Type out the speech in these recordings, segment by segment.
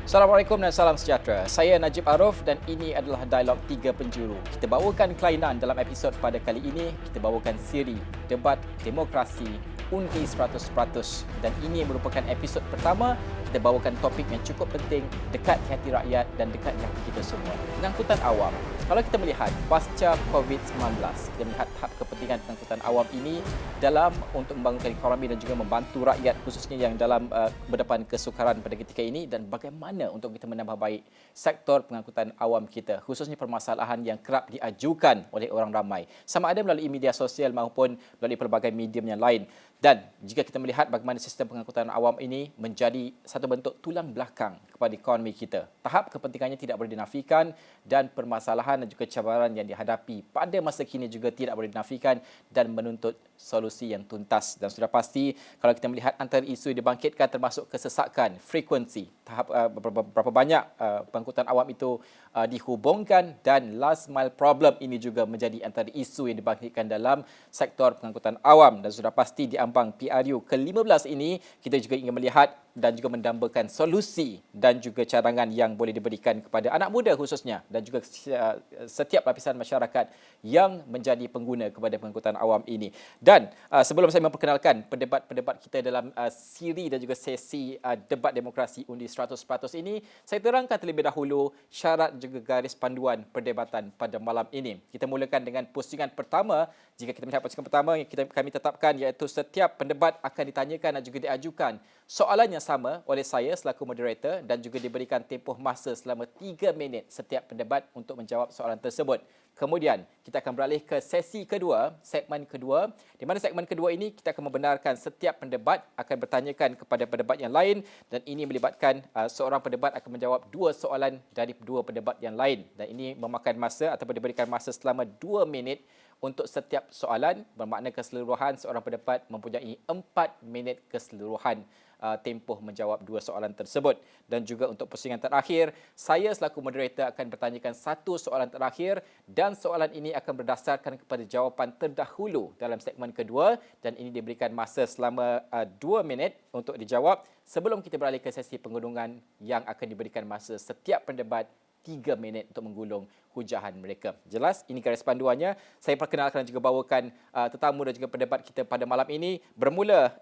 Assalamualaikum dan salam sejahtera. Saya Najib Arif dan ini adalah Dialog 3 Penjuru. Kita bawakan kelainan dalam episod pada kali ini. Kita bawakan siri Debat Demokrasi Undi 100%. Dan ini merupakan episod pertama. Kita bawakan topik yang cukup penting, dekat di hati rakyat dan dekat di hati kita semua. Pengangkutan awam. Kalau kita melihat pasca COVID-19, kita melihat tahap kepentingan pengangkutan awam ini dalam untuk membangunkan ekonomi dan juga membantu rakyat khususnya yang dalam berdepan kesukaran pada ketika ini, dan bagaimana untuk kita menambah baik sektor pengangkutan awam kita, khususnya permasalahan yang kerap diajukan oleh orang ramai, sama ada melalui media sosial maupun melalui pelbagai medium yang lain. Dan jika kita melihat bagaimana sistem pengangkutan awam ini menjadi satu bentuk tulang belakang kepada ekonomi kita, tahap kepentingannya tidak boleh dinafikan dan permasalahan dan juga cabaran yang dihadapi pada masa kini juga tidak boleh dinafikan dan menuntut solusi yang tuntas. Dan sudah pasti kalau kita melihat antara isu yang dibangkitkan termasuk kesesakan, frekuensi, tahap berapa banyak pengangkutan awam itu dihubungkan, dan last mile problem ini juga menjadi antara isu yang dibangkitkan dalam sektor pengangkutan awam. Dan sudah pasti di ambang PRU ke-15 ini kita juga ingin melihat dan juga mendambakan solusi dan juga cadangan yang boleh diberikan kepada anak muda khususnya dan juga setiap lapisan masyarakat yang menjadi pengguna kepada pengangkutan awam ini. Dan sebelum saya memperkenalkan pendebat-pendebat kita dalam siri dan juga sesi debat demokrasi undi 100% ini, saya terangkan terlebih dahulu syarat juga garis panduan perdebatan pada malam ini. Kita mulakan dengan pusingan pertama. Jika kita melihat pusingan pertama yang kami tetapkan, iaitu setiap pendebat akan ditanyakan dan juga diajukan soalan yang sama oleh saya selaku moderator dan juga diberikan tempoh masa selama 3 minit setiap pendebat untuk menjawab soalan tersebut. Kemudian kita akan beralih ke sesi kedua, segmen kedua, di mana segmen kedua ini kita akan membenarkan setiap pendebat akan bertanyakan kepada pendebat yang lain, dan ini melibatkan seorang pendebat akan menjawab 2 soalan dari 2 pendebat yang lain, dan ini memakan masa ataupun diberikan masa selama 2 minit untuk setiap soalan, bermakna keseluruhan seorang pendebat mempunyai 4 minit keseluruhan tempoh menjawab 2 soalan tersebut. Dan juga untuk pusingan terakhir, saya selaku moderator akan bertanyakan 1 soalan terakhir, dan soalan ini akan berdasarkan kepada jawapan terdahulu dalam segmen kedua, dan ini diberikan masa selama 2 minit untuk dijawab sebelum kita beralih ke sesi penggulungan yang akan diberikan masa setiap pendebat 3 minit untuk menggulung hujahan mereka. Jelas, ini garis panduannya. Saya perkenalkan dan juga bawakan tetamu dan juga pendebat kita pada malam ini. Bermula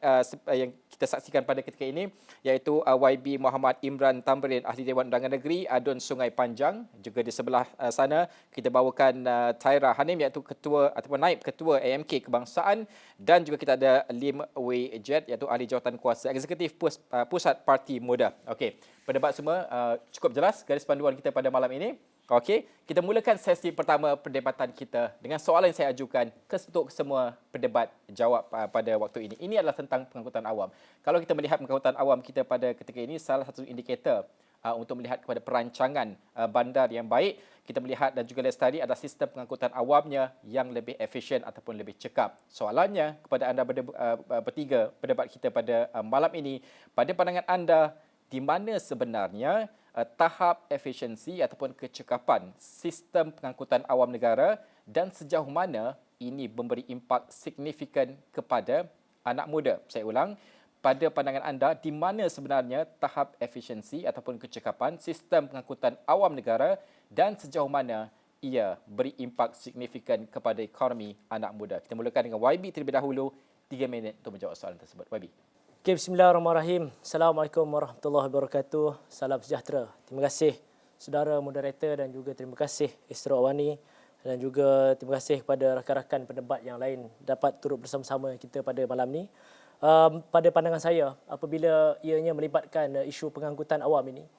yang kita saksikan pada ketika ini, iaitu YB Muhammad Imran Tamrin, Ahli Dewan Undangan Negeri, Adun Sungai Panjang. Juga di sebelah sana, kita bawakan Taira Hanim, iaitu Ketua ataupun Naib Ketua AMK Kebangsaan. Dan juga kita ada Lim Wei Jet, iaitu Ahli Jawatan Kuasa Eksekutif Pusat Parti Muda. Okey, pendebat semua cukup jelas garis panduan kita pada malam ini. Okey, kita mulakan sesi pertama perdebatan kita dengan soalan yang saya ajukan untuk semua pendebat jawab pada waktu ini. Ini adalah tentang pengangkutan awam. Kalau kita melihat pengangkutan awam kita pada ketika ini, salah satu indikator untuk melihat kepada perancangan bandar yang baik, kita melihat dan juga lihat tadi adalah sistem pengangkutan awamnya yang lebih efisien ataupun lebih cekap. Soalannya kepada anda bertiga pendebat kita pada malam ini, pada pandangan anda, di mana sebenarnya tahap efisiensi ataupun kecekapan sistem pengangkutan awam negara, dan sejauh mana ini memberi impak signifikan kepada anak muda? Saya ulang, pada pandangan anda, di mana sebenarnya tahap efisiensi ataupun kecekapan sistem pengangkutan awam negara, dan sejauh mana ia beri impak signifikan kepada ekonomi anak muda? Kita mulakan dengan YB terlebih dahulu, 3 minit untuk menjawab soalan tersebut. YB. Okay, bismillahirrahmanirrahim. Assalamualaikum warahmatullahi wabarakatuh. Salam sejahtera. Terima kasih saudara moderator dan juga terima kasih Isra Awani, dan juga terima kasih kepada rakan-rakan pendebat yang lain dapat turut bersama-sama kita pada malam ni. Pada pandangan saya, apabila ianya melibatkan isu pengangkutan awam ini,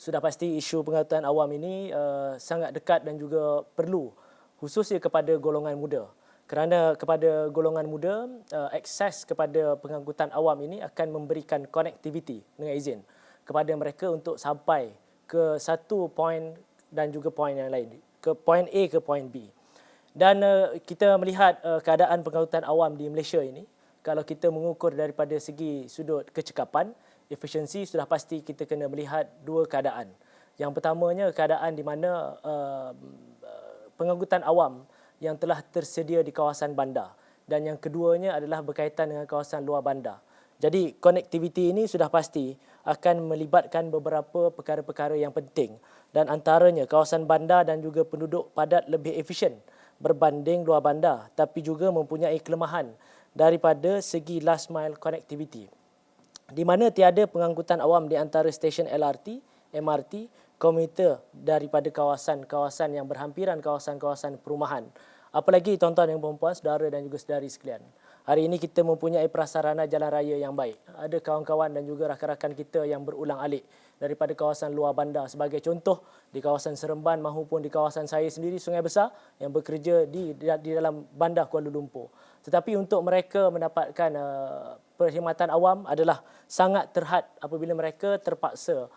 sudah pasti isu pengangkutan awam ini sangat dekat dan juga perlu, khususnya kepada golongan muda. Kerana kepada golongan muda, akses kepada pengangkutan awam ini akan memberikan connectivity dengan izin kepada mereka untuk sampai ke satu poin dan juga poin yang lain, ke poin A ke poin B. Dan kita melihat keadaan pengangkutan awam di Malaysia ini, kalau kita mengukur daripada segi sudut kecekapan, efisiensi, sudah pasti kita kena melihat 2 keadaan. Yang pertamanya, keadaan di mana pengangkutan awam yang telah tersedia di kawasan bandar, dan yang keduanya adalah berkaitan dengan kawasan luar bandar. Jadi konektiviti ini sudah pasti akan melibatkan beberapa perkara-perkara yang penting, dan antaranya kawasan bandar dan juga penduduk padat lebih efisien berbanding luar bandar, tapi juga mempunyai kelemahan daripada segi last mile connectivity, di mana tiada pengangkutan awam di antara stesen LRT, MRT, komuter daripada kawasan-kawasan yang berhampiran kawasan-kawasan perumahan. Apalagi tuan-tuan dan puan-puan, saudara dan juga saudari sekalian, hari ini kita mempunyai prasarana jalan raya yang baik. Ada kawan-kawan dan juga rakan-rakan kita yang berulang-alik daripada kawasan luar bandar. Sebagai contoh, di kawasan Seremban maupun di kawasan saya sendiri, Sungai Besar, yang bekerja di dalam bandar Kuala Lumpur. Tetapi untuk mereka mendapatkan perkhidmatan awam adalah sangat terhad apabila mereka terpaksa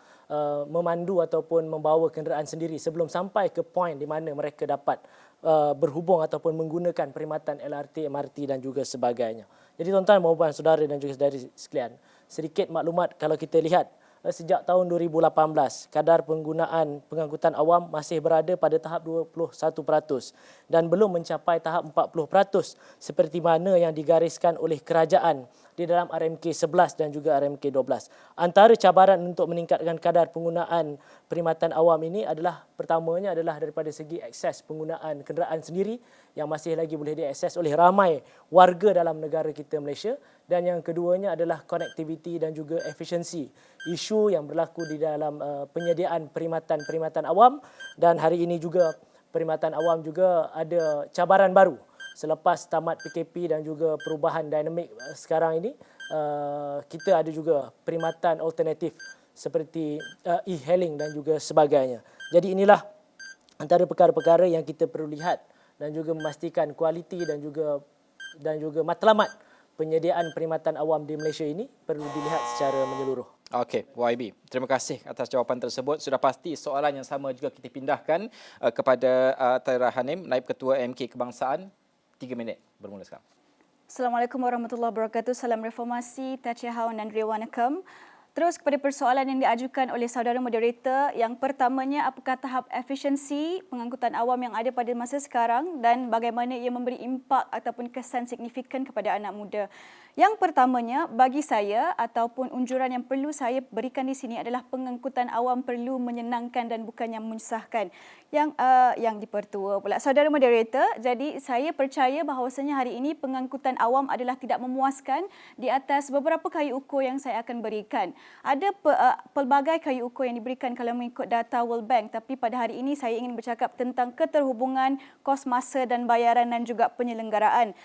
memandu ataupun membawa kenderaan sendiri sebelum sampai ke poin di mana mereka dapat berhubung ataupun menggunakan perkhidmatan LRT, MRT dan juga sebagainya. Jadi tuan-tuan, puan-puan, saudara dan juga saudari sekalian, sedikit maklumat kalau kita lihat sejak tahun 2018, kadar penggunaan pengangkutan awam masih berada pada tahap 21% dan belum mencapai tahap 40% seperti mana yang digariskan oleh kerajaan di dalam RMK 11 dan juga RMK 12. Antara cabaran untuk meningkatkan kadar penggunaan perkhidmatan awam ini adalah, pertamanya adalah daripada segi akses penggunaan kenderaan sendiri yang masih lagi boleh diakses oleh ramai warga dalam negara kita Malaysia, dan yang keduanya adalah konektiviti dan juga efisiensi, isu yang berlaku di dalam penyediaan perkhidmatan awam. Dan hari ini juga perkhidmatan awam juga ada cabaran baru selepas tamat PKP dan juga perubahan dinamik sekarang ini. Kita ada juga perkhidmatan alternatif seperti e-hailing dan juga sebagainya. Jadi inilah antara perkara-perkara yang kita perlu lihat dan juga memastikan kualiti dan juga matlamat penyediaan perkhidmatan awam di Malaysia ini perlu dilihat secara menyeluruh. Okey, YB, terima kasih atas jawapan tersebut. Sudah pasti soalan yang sama juga kita pindahkan kepada Tahira Hanim, Naib Ketua MK Kebangsaan. 3 minit bermula sekarang. Assalamualaikum warahmatullahi wabarakatuh. Salam reformasi, Tachihaun dan Rewanakam. Terus kepada persoalan yang diajukan oleh saudara moderator, yang pertamanya, apakah tahap efisiensi pengangkutan awam yang ada pada masa sekarang dan bagaimana ia memberi impak ataupun kesan signifikan kepada anak muda? Yang pertamanya, bagi saya ataupun unjuran yang perlu saya berikan di sini adalah pengangkutan awam perlu menyenangkan dan bukannya menyusahkan. Yang dipertua pula saudara moderator, jadi saya percaya bahawasanya hari ini pengangkutan awam adalah tidak memuaskan di atas beberapa kayu ukur yang saya akan berikan. Ada pelbagai kayu ukur yang diberikan kalau mengikut data World Bank, tapi pada hari ini saya ingin bercakap tentang keterhubungan, kos masa dan bayaran dan juga penyelenggaraan.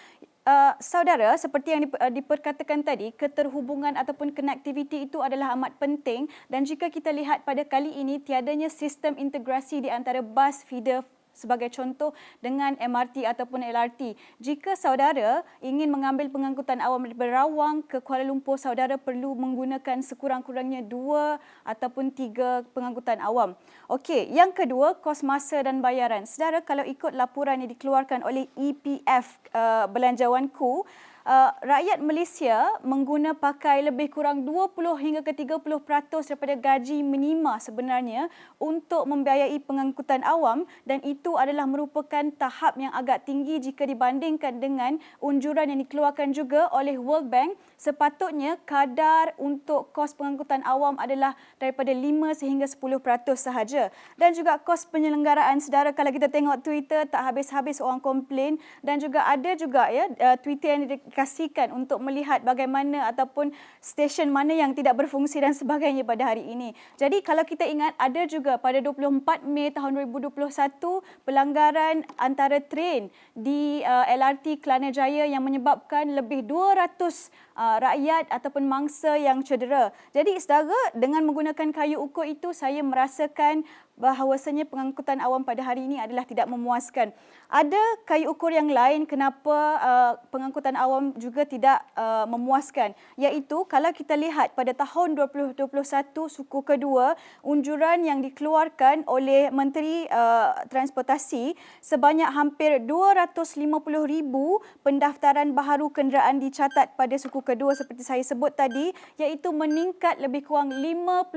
Saudara, seperti yang diperkatakan tadi, keterhubungan ataupun connectivity itu adalah amat penting, dan jika kita lihat pada kali ini tiadanya sistem integrasi di antara bus feeder sebagai contoh dengan MRT ataupun LRT. Jika saudara ingin mengambil pengangkutan awam dari Rawang ke Kuala Lumpur, saudara perlu menggunakan sekurang-kurangnya 2 ataupun 3 pengangkutan awam. Okey, yang kedua, kos masa dan bayaran. Saudara, kalau ikut laporan yang dikeluarkan oleh EPF Belanjawanku, rakyat Malaysia mengguna pakai lebih kurang 20 hingga ke 30% daripada gaji minima sebenarnya untuk membiayai pengangkutan awam, dan itu adalah merupakan tahap yang agak tinggi jika dibandingkan dengan unjuran yang dikeluarkan juga oleh World Bank. Sepatutnya kadar untuk kos pengangkutan awam adalah daripada 5 sehingga 10% sahaja. Dan juga kos penyelenggaraan, saudara, kalau kita tengok Twitter tak habis-habis orang komplain, dan juga ada juga Twitter yang kasihkan untuk melihat bagaimana ataupun stesen mana yang tidak berfungsi dan sebagainya pada hari ini. Jadi kalau kita ingat, ada juga pada 24 Mei tahun 2021 pelanggaran antara train di LRT Kelana Jaya yang menyebabkan lebih 200 rakyat ataupun mangsa yang cedera. Jadi saudara, dengan menggunakan kayu ukur itu, saya merasakan bahawasanya pengangkutan awam pada hari ini adalah tidak memuaskan. Ada kayu ukur yang lain kenapa pengangkutan awam juga tidak memuaskan, iaitu kalau kita lihat pada tahun 2021 suku kedua, unjuran yang dikeluarkan oleh Menteri Transportasi, sebanyak hampir 250,000 pendaftaran baharu kenderaan dicatat pada suku kedua seperti saya sebut tadi, iaitu meningkat lebih kurang 52%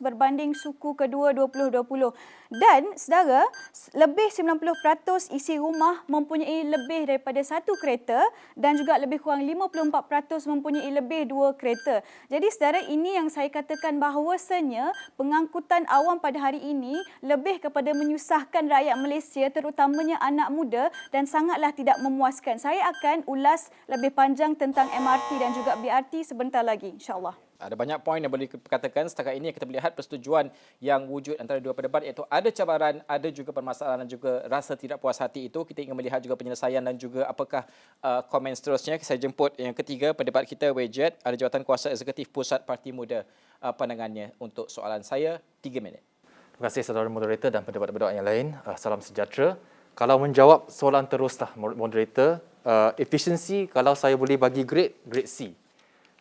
berbanding suku kedua 22%. 2020. Dan saudara, lebih 90% isi rumah mempunyai lebih daripada satu kereta dan juga lebih kurang 54% mempunyai lebih dua kereta. Jadi saudara, ini yang saya katakan bahawasanya pengangkutan awam pada hari ini lebih kepada menyusahkan rakyat Malaysia, terutamanya anak muda, dan sangatlah tidak memuaskan. Saya akan ulas lebih panjang tentang MRT dan juga BRT sebentar lagi, insya-Allah. Ada banyak poin yang boleh dikatakan. Setakat ini kita melihat persetujuan yang wujud antara dua pendebat, iaitu ada cabaran, ada juga permasalahan dan juga rasa tidak puas hati itu. Kita ingin melihat juga penyelesaian dan juga apakah komen seterusnya. Saya jemput yang ketiga pendebat kita, Wejed, ada jawatan kuasa eksekutif Pusat Parti Muda. Pandangannya untuk soalan saya, 3 minit. Terima kasih saudara moderator dan pendebat-pendebat yang lain. Salam sejahtera. Kalau menjawab soalan teruslah moderator, efisiensi kalau saya boleh bagi grade C.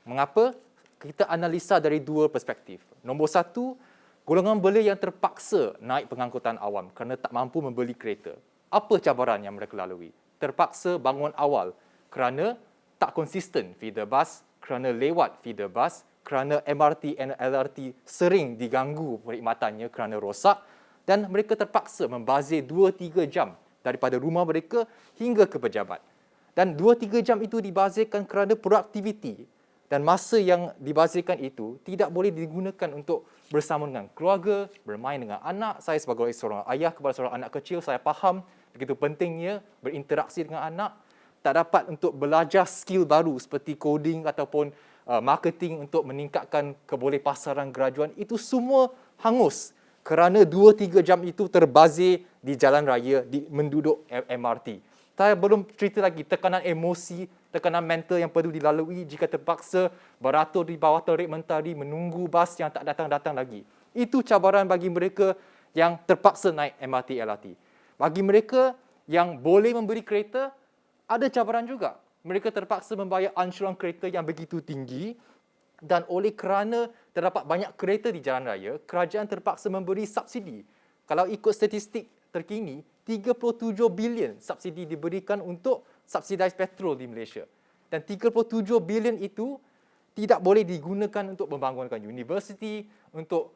Mengapa? Kita analisa dari dua perspektif. Nombor satu, golongan belia yang terpaksa naik pengangkutan awam kerana tak mampu membeli kereta. Apa cabaran yang mereka lalui? Terpaksa bangun awal kerana tak konsisten feeder bus, kerana lewat feeder bus, kerana MRT dan LRT sering diganggu perkhidmatannya kerana rosak, dan mereka terpaksa membazir 2-3 jam daripada rumah mereka hingga ke pejabat. Dan 2-3 jam itu dibazirkan kerana produktiviti. Dan masa yang dibazirkan itu tidak boleh digunakan untuk bersama dengan keluarga, bermain dengan anak. Saya sebagai seorang ayah kepada seorang anak kecil, saya faham begitu pentingnya berinteraksi dengan anak. Tak dapat untuk belajar skill baru seperti coding ataupun marketing untuk meningkatkan kebolehpasaran graduan. Itu semua hangus kerana 2-3 jam itu terbazir di jalan raya, di menduduk MRT. Saya belum cerita lagi tekanan emosi, tekanan mental yang perlu dilalui jika terpaksa beratur di bawah terik mentari menunggu bas yang tak datang-datang lagi. Itu cabaran bagi mereka yang terpaksa naik MRT, LRT. Bagi mereka yang boleh membeli kereta, ada cabaran juga. Mereka terpaksa membayar ansuran kereta yang begitu tinggi, dan oleh kerana terdapat banyak kereta di jalan raya, kerajaan terpaksa memberi subsidi. Kalau ikut statistik terkini, 37 bilion subsidi diberikan untuk subsidis petrol di Malaysia. Dan 37 bilion itu tidak boleh digunakan untuk membangunkan universiti, untuk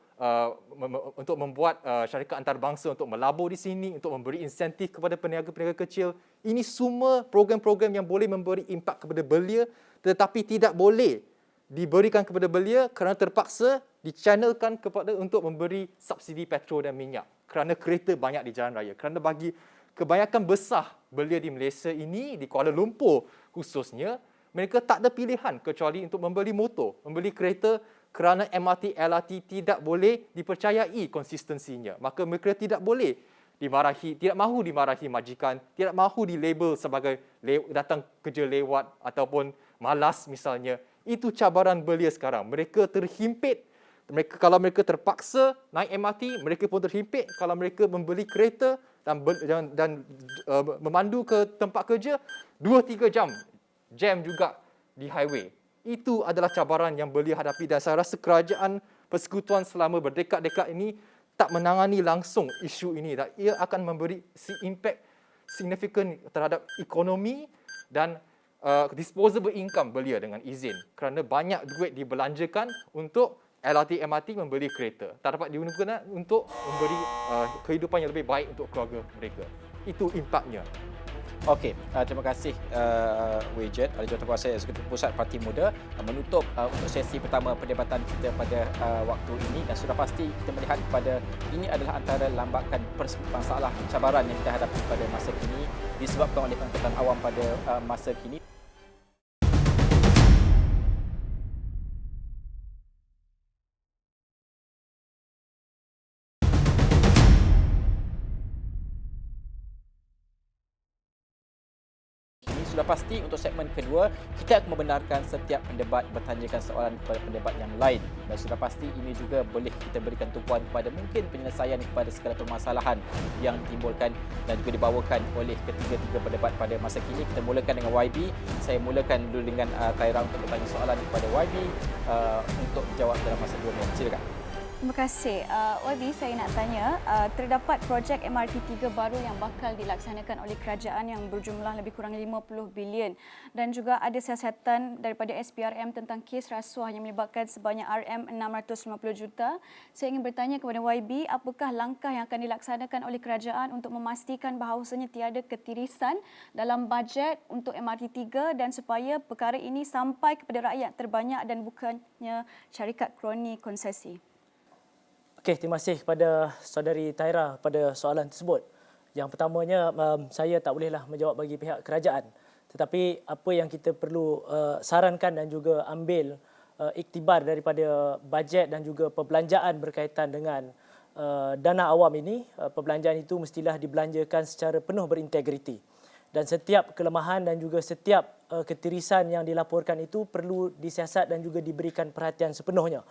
membuat syarikat antarabangsa untuk melabur di sini, untuk memberi insentif kepada peniaga-peniaga kecil. Ini semua program-program yang boleh memberi impak kepada belia, tetapi tidak boleh diberikan kepada belia kerana terpaksa dichannelkan kepada untuk memberi subsidi petrol dan minyak kerana kereta banyak di jalan raya. Kerana bagi kebanyakan besar belia di Malaysia ini, di Kuala Lumpur khususnya, mereka tak ada pilihan kecuali untuk membeli motor, membeli kereta kerana MRT, LRT tidak boleh dipercayai konsistensinya. Maka mereka tidak boleh dimarahi, tidak mahu dimarahi majikan, tidak mahu dilabel sebagai datang kerja lewat ataupun malas misalnya. Itu cabaran belia sekarang. Mereka terhimpit. Kalau mereka terpaksa naik MRT, mereka pun terhimpit. Kalau mereka membeli kereta dan memandu ke tempat kerja, 2-3 jam juga di highway. Itu adalah cabaran yang belia hadapi, dan saya rasa kerajaan persekutuan selama berdekad-dekad ini tak menangani langsung isu ini. Dan ia akan memberi impak signifikan terhadap ekonomi dan disposable income belia dengan izin. Kerana banyak duit dibelanjakan untuk LRT, MRT membeli kereta. Tak dapat digunakan untuk memberi kehidupan yang lebih baik untuk keluarga mereka. Itu impaknya. Okey, terima kasih Wejed, ahli jawatankuasa eksekutif Pusat Parti Muda, menutup untuk sesi pertama perdebatan kita pada waktu ini. Dan sudah pasti kita melihat kepada ini adalah antara lambakan masalah cabaran yang kita hadapi pada masa kini disebabkan oleh pengangkutan awam pada masa kini. Sudah pasti untuk segmen kedua, kita akan membenarkan setiap pendebat bertanyakan soalan kepada pendebat yang lain. Dan sudah pasti ini juga boleh kita berikan tumpuan kepada mungkin penyelesaian kepada segala permasalahan yang ditimbulkan dan juga dibawakan oleh ketiga-tiga pendebat pada masa kini. Kita mulakan dengan YB. Saya mulakan dulu dengan Khairah untuk bertanya soalan kepada YB untuk menjawab dalam masa 2 minit. Silakan. Terima kasih. YB, saya nak tanya, terdapat projek MRT3 baru yang bakal dilaksanakan oleh kerajaan yang berjumlah lebih kurang 50 bilion dan juga ada siasatan daripada SPRM tentang kes rasuah yang melibatkan sebanyak RM650 juta. Saya ingin bertanya kepada YB, apakah langkah yang akan dilaksanakan oleh kerajaan untuk memastikan bahawasanya tiada ketirisan dalam bajet untuk MRT3 dan supaya perkara ini sampai kepada rakyat terbanyak dan bukannya syarikat kroni konsesi? Okey, terima kasih kepada saudari Taira pada soalan tersebut. Yang pertamanya, saya tak bolehlah menjawab bagi pihak kerajaan. Tetapi apa yang kita perlu sarankan dan juga ambil iktibar daripada bajet dan juga perbelanjaan berkaitan dengan dana awam ini, perbelanjaan itu mestilah dibelanjakan secara penuh berintegriti. Dan setiap kelemahan dan juga setiap ketirisan yang dilaporkan itu perlu disiasat dan juga diberikan perhatian sepenuhnya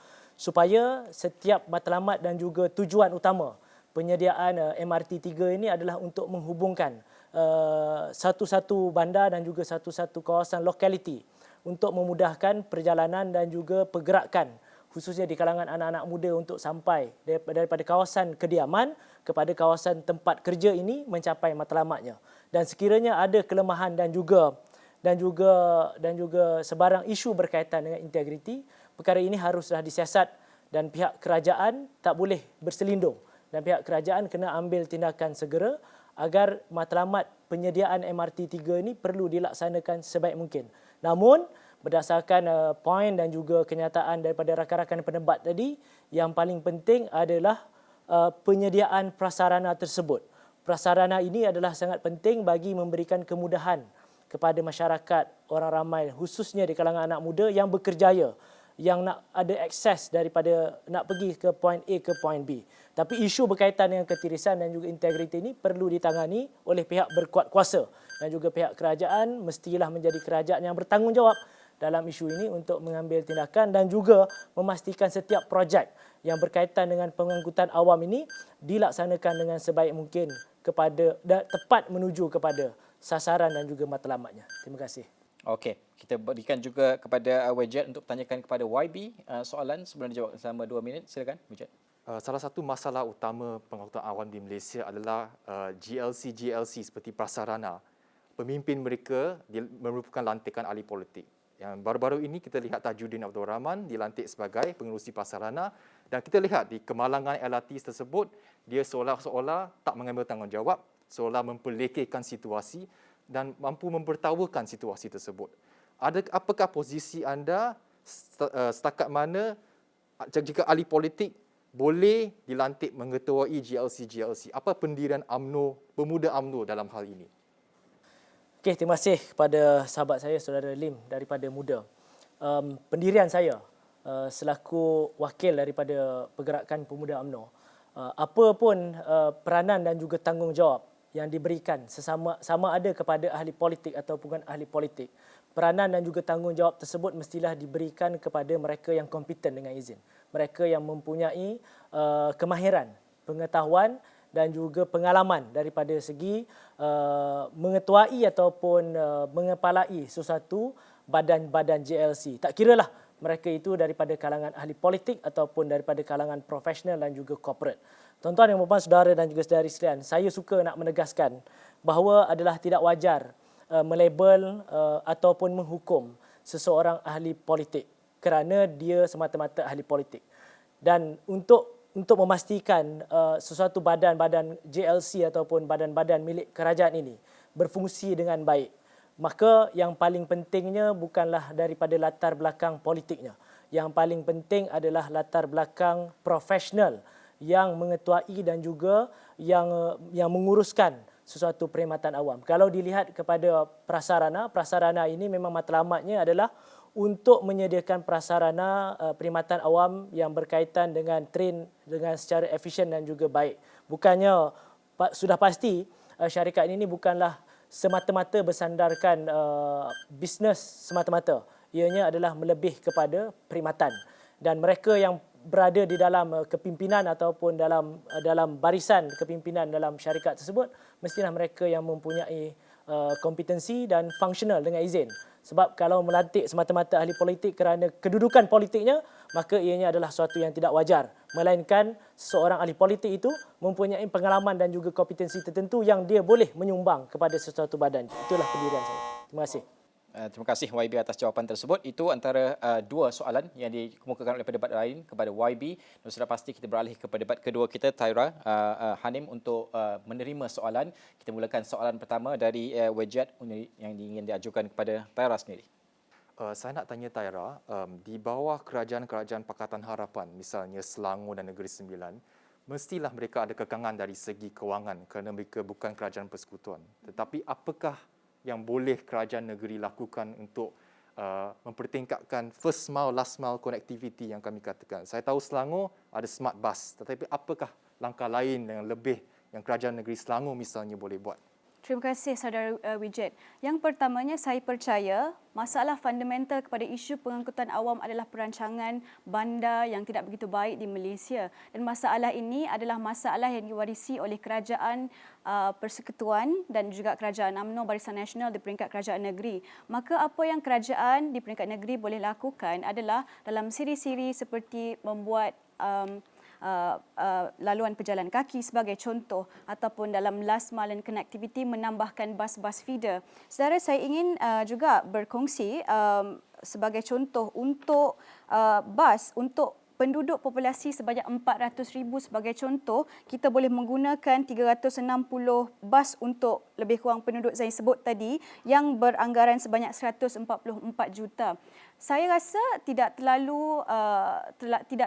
supaya setiap matlamat dan juga tujuan utama penyediaan MRT3 ini adalah untuk menghubungkan satu-satu bandar dan juga satu-satu kawasan lokaliti untuk memudahkan perjalanan dan juga pergerakan khususnya di kalangan anak-anak muda untuk sampai daripada kawasan kediaman kepada kawasan tempat kerja ini mencapai matlamatnya. Dan sekiranya ada kelemahan dan juga sebarang isu berkaitan dengan integriti, perkara ini haruslah disiasat dan pihak kerajaan tak boleh berselindung dan pihak kerajaan kena ambil tindakan segera agar matlamat penyediaan MRT3 ini perlu dilaksanakan sebaik mungkin. Namun berdasarkan poin dan juga kenyataan daripada rakan-rakan penebat tadi, yang paling penting adalah penyediaan prasarana tersebut. Prasarana ini adalah sangat penting bagi memberikan kemudahan kepada masyarakat, orang ramai, khususnya di kalangan anak muda yang berkerjaya, yang nak ada akses daripada nak pergi ke point A ke point B. Tapi isu berkaitan dengan ketirisan dan juga integriti ini perlu ditangani oleh pihak berkuat kuasa dan juga pihak kerajaan mestilah menjadi kerajaan yang bertanggungjawab dalam isu ini untuk mengambil tindakan dan juga memastikan setiap projek yang berkaitan dengan pengangkutan awam ini dilaksanakan dengan sebaik mungkin kepada dan tepat menuju kepada sasaran dan juga matlamatnya. Terima kasih. Okey, kita berikan juga kepada Wajid untuk bertanyakan kepada YB soalan sebelum dijawab selama 2 minit. Silakan Wajid. Salah satu masalah utama pengangkutan awam di Malaysia adalah GLC seperti prasarana. Pemimpin mereka merupakan lantikan ahli politik. Yang baru-baru ini kita lihat Tajuddin Abdul Rahman dilantik sebagai pengerusi prasarana dan kita lihat di kemalangan LRT tersebut dia seolah-olah tak mengambil tanggungjawab, seolah memperlekehkan situasi dan mampu mempertawakan situasi tersebut. Apakah posisi anda setakat mana jika ahli politik boleh dilantik mengetuai GLC? Apa pendirian UMNO, pemuda UMNO dalam hal ini? Okey, terima kasih kepada sahabat saya, Saudara Lim daripada Muda. Pendirian saya selaku wakil daripada Pergerakan Pemuda UMNO, apa pun peranan dan juga tanggungjawab yang diberikan sama ada kepada ahli politik atau bukan ahli politik, peranan dan juga tanggungjawab tersebut mestilah diberikan kepada mereka yang kompeten dengan izin. Mereka yang mempunyai kemahiran, pengetahuan dan juga pengalaman daripada segi mengetuai ataupun mengepalai sesuatu badan-badan JLC. Tak kiralah mereka itu daripada kalangan ahli politik ataupun daripada kalangan profesional dan juga corporate. Tuan-tuan yang berpuan, saudara dan juga saudari sekalian, saya suka nak menegaskan bahawa adalah tidak wajar melabel ataupun menghukum seseorang ahli politik kerana dia semata-mata ahli politik. Dan untuk memastikan sesuatu badan-badan JLC ataupun badan-badan milik kerajaan ini berfungsi dengan baik, maka yang paling pentingnya bukanlah daripada latar belakang politiknya. Yang paling penting adalah latar belakang profesional yang mengetuai dan juga yang menguruskan sesuatu perkhidmatan awam. Kalau dilihat kepada prasarana ini memang matlamatnya adalah untuk menyediakan prasarana perkhidmatan awam yang berkaitan dengan train dengan secara efisien dan juga baik. Bukannya sudah pasti syarikat ini bukanlah semata-mata bersandarkan bisnes semata-mata. Ianya adalah melebih kepada perkhidmatan. Dan mereka yang berada di dalam kepimpinan ataupun dalam barisan kepimpinan dalam syarikat tersebut mestilah mereka yang mempunyai kompetensi dan fungsional dengan izin. Sebab kalau melantik semata-mata ahli politik kerana kedudukan politiknya, maka ianya adalah sesuatu yang tidak wajar. Melainkan seseorang ahli politik itu mempunyai pengalaman dan juga kompetensi tertentu yang dia boleh menyumbang kepada sesuatu badan. Itulah pendirian saya. Terima kasih. Terima kasih YB atas jawapan tersebut. Itu antara dua soalan yang dikemukakan oleh pedebat lain kepada YB. Dan sudah pasti kita beralih ke pedebat kedua kita, Tyra Hanim, untuk menerima soalan. Kita mulakan soalan pertama dari Wejat yang ingin diajukan kepada Tyra sendiri. Saya nak tanya Tyra, di bawah kerajaan-kerajaan Pakatan Harapan, misalnya Selangor dan Negeri Sembilan, mestilah mereka ada kekangan dari segi kewangan kerana mereka bukan kerajaan persekutuan. Tetapi apakah yang boleh kerajaan negeri lakukan untuk mempertingkatkan first mile, last mile connectivity yang kami katakan? Saya tahu Selangor ada smart bus, tetapi apakah langkah lain yang lebih yang kerajaan negeri Selangor misalnya boleh buat? Terima kasih saudara Widget. Yang pertamanya, saya percaya masalah fundamental kepada isu pengangkutan awam adalah perancangan bandar yang tidak begitu baik di Malaysia. Dan masalah ini adalah masalah yang diwarisi oleh kerajaan persekutuan dan juga kerajaan UMNO Barisan Nasional di peringkat kerajaan negeri. Maka apa yang kerajaan di peringkat negeri boleh lakukan adalah dalam siri-siri seperti membuat laluan pejalan kaki sebagai contoh, ataupun dalam last mile and connectivity menambahkan bas-bas feeder. Saudara, saya ingin juga berkongsi sebagai contoh untuk bas untuk penduduk populasi sebanyak 400,000 sebagai contoh, kita boleh menggunakan 360 bas untuk lebih kurang penduduk saya sebut tadi yang beranggaran sebanyak 144 juta. Saya rasa tidak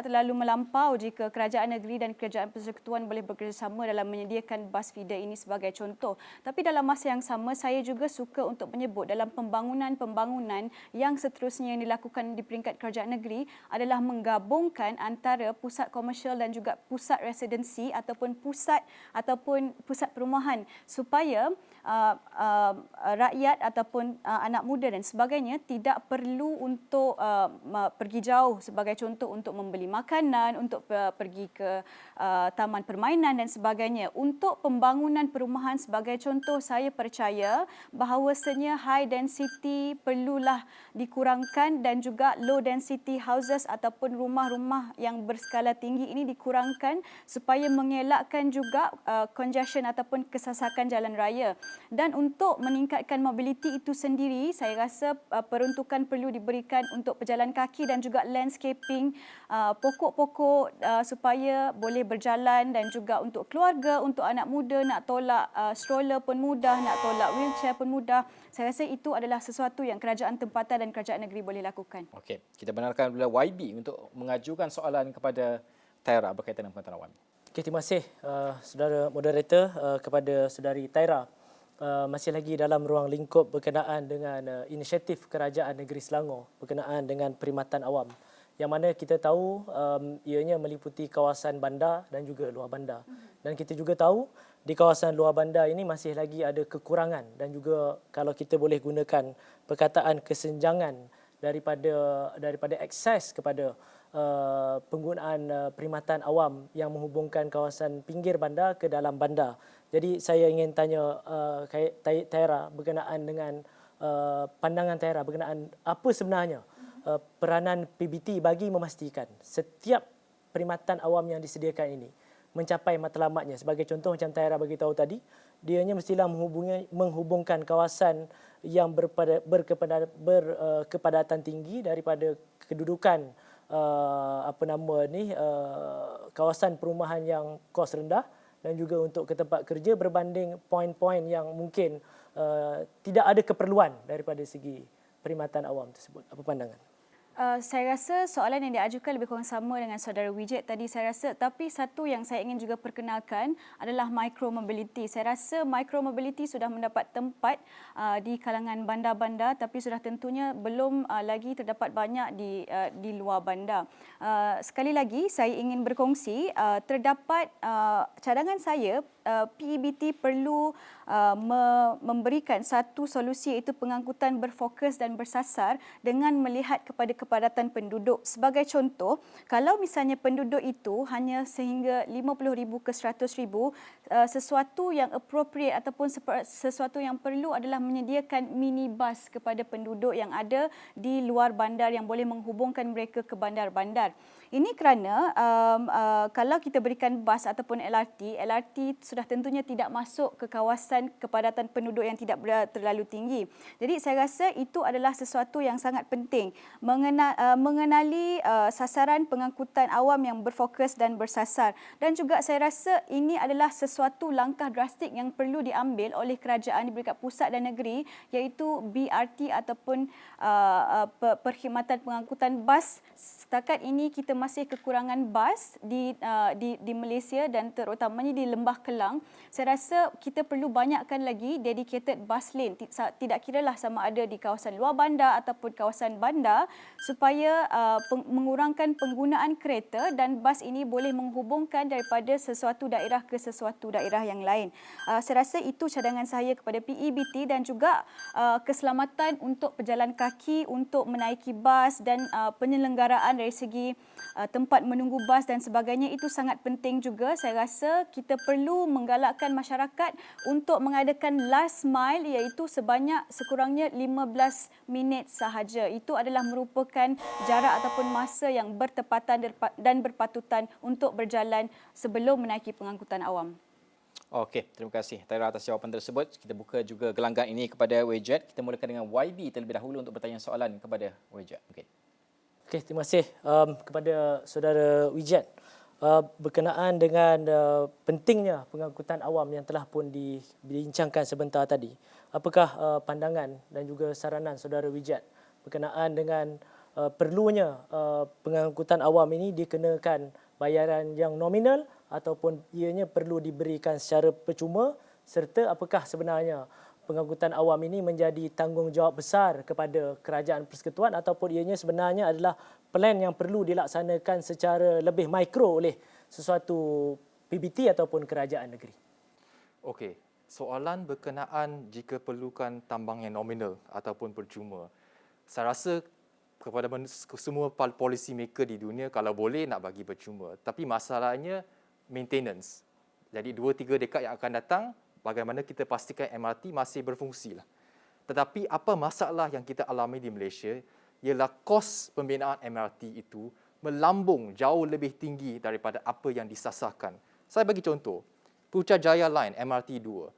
terlalu melampau jika kerajaan negeri dan kerajaan persekutuan boleh bekerjasama dalam menyediakan bus feeder ini sebagai contoh. Tapi dalam masa yang sama, saya juga suka untuk menyebut dalam pembangunan yang seterusnya yang dilakukan di peringkat kerajaan negeri adalah menggabungkan antara pusat komersial dan juga pusat residensi ataupun pusat perumahan supaya rakyat ataupun anak muda dan sebagainya tidak perlu untuk pergi jauh, sebagai contoh untuk membeli makanan, untuk pergi ke taman permainan dan sebagainya. Untuk pembangunan perumahan sebagai contoh, saya percaya bahawasanya high density perlulah dikurangkan dan juga low density houses ataupun rumah-rumah yang berskala tinggi ini dikurangkan supaya mengelakkan juga congestion ataupun kesasakan jalan raya. Dan untuk meningkatkan mobiliti itu sendiri, saya rasa peruntukan perlu diberikan untuk pejalan kaki dan juga landscaping, pokok-pokok supaya boleh berjalan, dan juga untuk keluarga, untuk anak muda nak tolak stroller pun mudah, nak tolak wheelchair pun mudah. Saya rasa itu adalah sesuatu yang kerajaan tempatan dan kerajaan negeri boleh lakukan. Okey, kita benarkan pula YB untuk mengajukan soalan kepada Tyra berkaitan dengan pengetahuan. Okay, terima kasih saudara moderator, kepada saudari Tyra. Masih lagi dalam ruang lingkup berkenaan dengan inisiatif kerajaan negeri Selangor berkenaan dengan perkhidmatan awam, yang mana kita tahu ianya meliputi kawasan bandar dan juga luar bandar. Dan kita juga tahu di kawasan luar bandar ini masih lagi ada kekurangan, dan juga kalau kita boleh gunakan perkataan kesenjangan daripada akses kepada penggunaan perkhidmatan awam yang menghubungkan kawasan pinggir bandar ke dalam bandar. Jadi saya ingin tanya Tyra berkenaan dengan pandangan Tyra berkenaan apa sebenarnya peranan PBT bagi memastikan setiap perkhidmatan awam yang disediakan ini mencapai matlamatnya. Sebagai contoh macam Tyra bagi tahu tadi, dianya mestilah menghubungkan kawasan yang berkepadatan tinggi daripada kedudukan kawasan perumahan yang kos rendah, dan juga untuk ke tempat kerja berbanding poin-poin yang mungkin tidak ada keperluan daripada segi perkhidmatan awam tersebut. Apa pandangan? Saya rasa soalan yang diajukan lebih kurang sama dengan saudara Widget tadi, saya rasa. Tapi satu yang saya ingin juga perkenalkan adalah micromobility. Saya rasa micromobility sudah mendapat tempat di kalangan bandar-bandar, tapi sudah tentunya belum lagi terdapat banyak di luar bandar. Sekali lagi saya ingin berkongsi, terdapat cadangan saya, PEBT perlu memberikan satu solusi, iaitu pengangkutan berfokus dan bersasar dengan melihat kepada kepadatan penduduk. Sebagai contoh, kalau misalnya penduduk itu hanya sehingga 50,000 ke 100,000, sesuatu yang appropriate ataupun sesuatu yang perlu adalah menyediakan minibus kepada penduduk yang ada di luar bandar yang boleh menghubungkan mereka ke bandar-bandar. Ini kerana kalau kita berikan bas ataupun LRT sudah tentunya tidak masuk ke kawasan kepadatan penduduk yang tidak terlalu tinggi. Jadi saya rasa itu adalah sesuatu yang sangat penting, mengenali sasaran pengangkutan awam yang berfokus dan bersasar. Dan juga saya rasa ini adalah sesuatu langkah drastik yang perlu diambil oleh kerajaan di peringkat pusat dan negeri, iaitu BRT ataupun perkhidmatan pengangkutan bas. Setakat ini kita masih kekurangan bas di Malaysia dan terutamanya di Lembah Kelang. Saya rasa kita perlu banyakkan lagi dedicated bus lane, tidak kiralah sama ada di kawasan luar bandar ataupun kawasan bandar, supaya mengurangkan penggunaan kereta dan bas ini boleh menghubungkan daripada sesuatu daerah ke sesuatu daerah yang lain. Saya rasa itu cadangan saya kepada PEBT dan juga keselamatan untuk pejalan kaki untuk menaiki bas dan penyelenggaraan dari segi tempat menunggu bas dan sebagainya, itu sangat penting juga. Saya rasa kita perlu menggalakkan masyarakat untuk mengadakan last mile, iaitu sekurangnya 15 minit sahaja. Itu adalah merupakan jarak ataupun masa yang bertepatan dan berpatutan untuk berjalan sebelum menaiki pengangkutan awam. Okey, terima kasih Taira atas jawapan tersebut. Kita buka juga gelanggang ini kepada Wejat. Kita mulakan dengan YB terlebih dahulu untuk bertanya soalan kepada Wejat. Okey. Okey, terima kasih kepada saudara Wijat. Berkenaan dengan pentingnya pengangkutan awam yang telah pun dibincangkan sebentar tadi. Apakah pandangan dan juga saranan saudara Wijat berkenaan dengan perlunya pengangkutan awam ini dikenakan bayaran yang nominal ataupun ianya perlu diberikan secara percuma, serta apakah sebenarnya pengangkutan awam ini menjadi tanggungjawab besar kepada kerajaan persekutuan ataupun ianya sebenarnya adalah plan yang perlu dilaksanakan secara lebih mikro oleh sesuatu PBT ataupun kerajaan negeri. Okey, soalan berkenaan jika perlukan tambang yang nominal ataupun percuma. Saya rasa kepada semua policy maker di dunia, kalau boleh nak bagi percuma. Tapi masalahnya maintenance. Jadi 2-3 dekad yang akan datang, bagaimana kita pastikan MRT masih berfungsi lah. Tetapi apa masalah yang kita alami di Malaysia ialah kos pembinaan MRT itu melambung jauh lebih tinggi daripada apa yang disasarkan. Saya bagi contoh, Putrajaya Line MRT 2.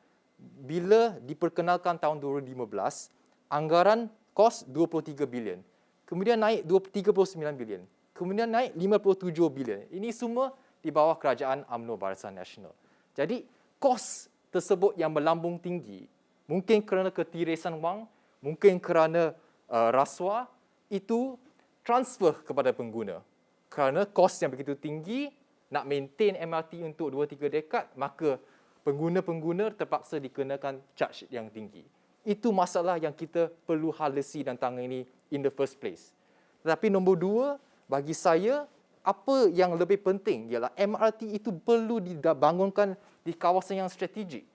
Bila diperkenalkan tahun 2015, anggaran kos 23 bilion. Kemudian naik 39 bilion. Kemudian naik 57 bilion. Ini semua di bawah kerajaan UMNO Barisan Nasional. Jadi kos tersebut yang melambung tinggi, mungkin kerana ketirisan wang, mungkin kerana rasuah, itu transfer kepada pengguna. Kerana kos yang begitu tinggi, nak maintain MRT untuk 2-3 dekad, maka pengguna-pengguna terpaksa dikenakan charge yang tinggi. Itu masalah yang kita perlu halasi dan tangani in the first place. Tetapi nombor 2, bagi saya, apa yang lebih penting ialah MRT itu perlu dibangunkan di kawasan yang strategik.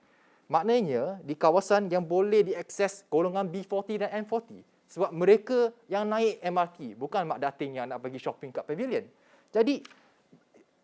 Maknanya di kawasan yang boleh diakses golongan B40 dan M40. Sebab mereka yang naik MRT, bukan mak dating yang nak pergi shopping kat pavilion. Jadi,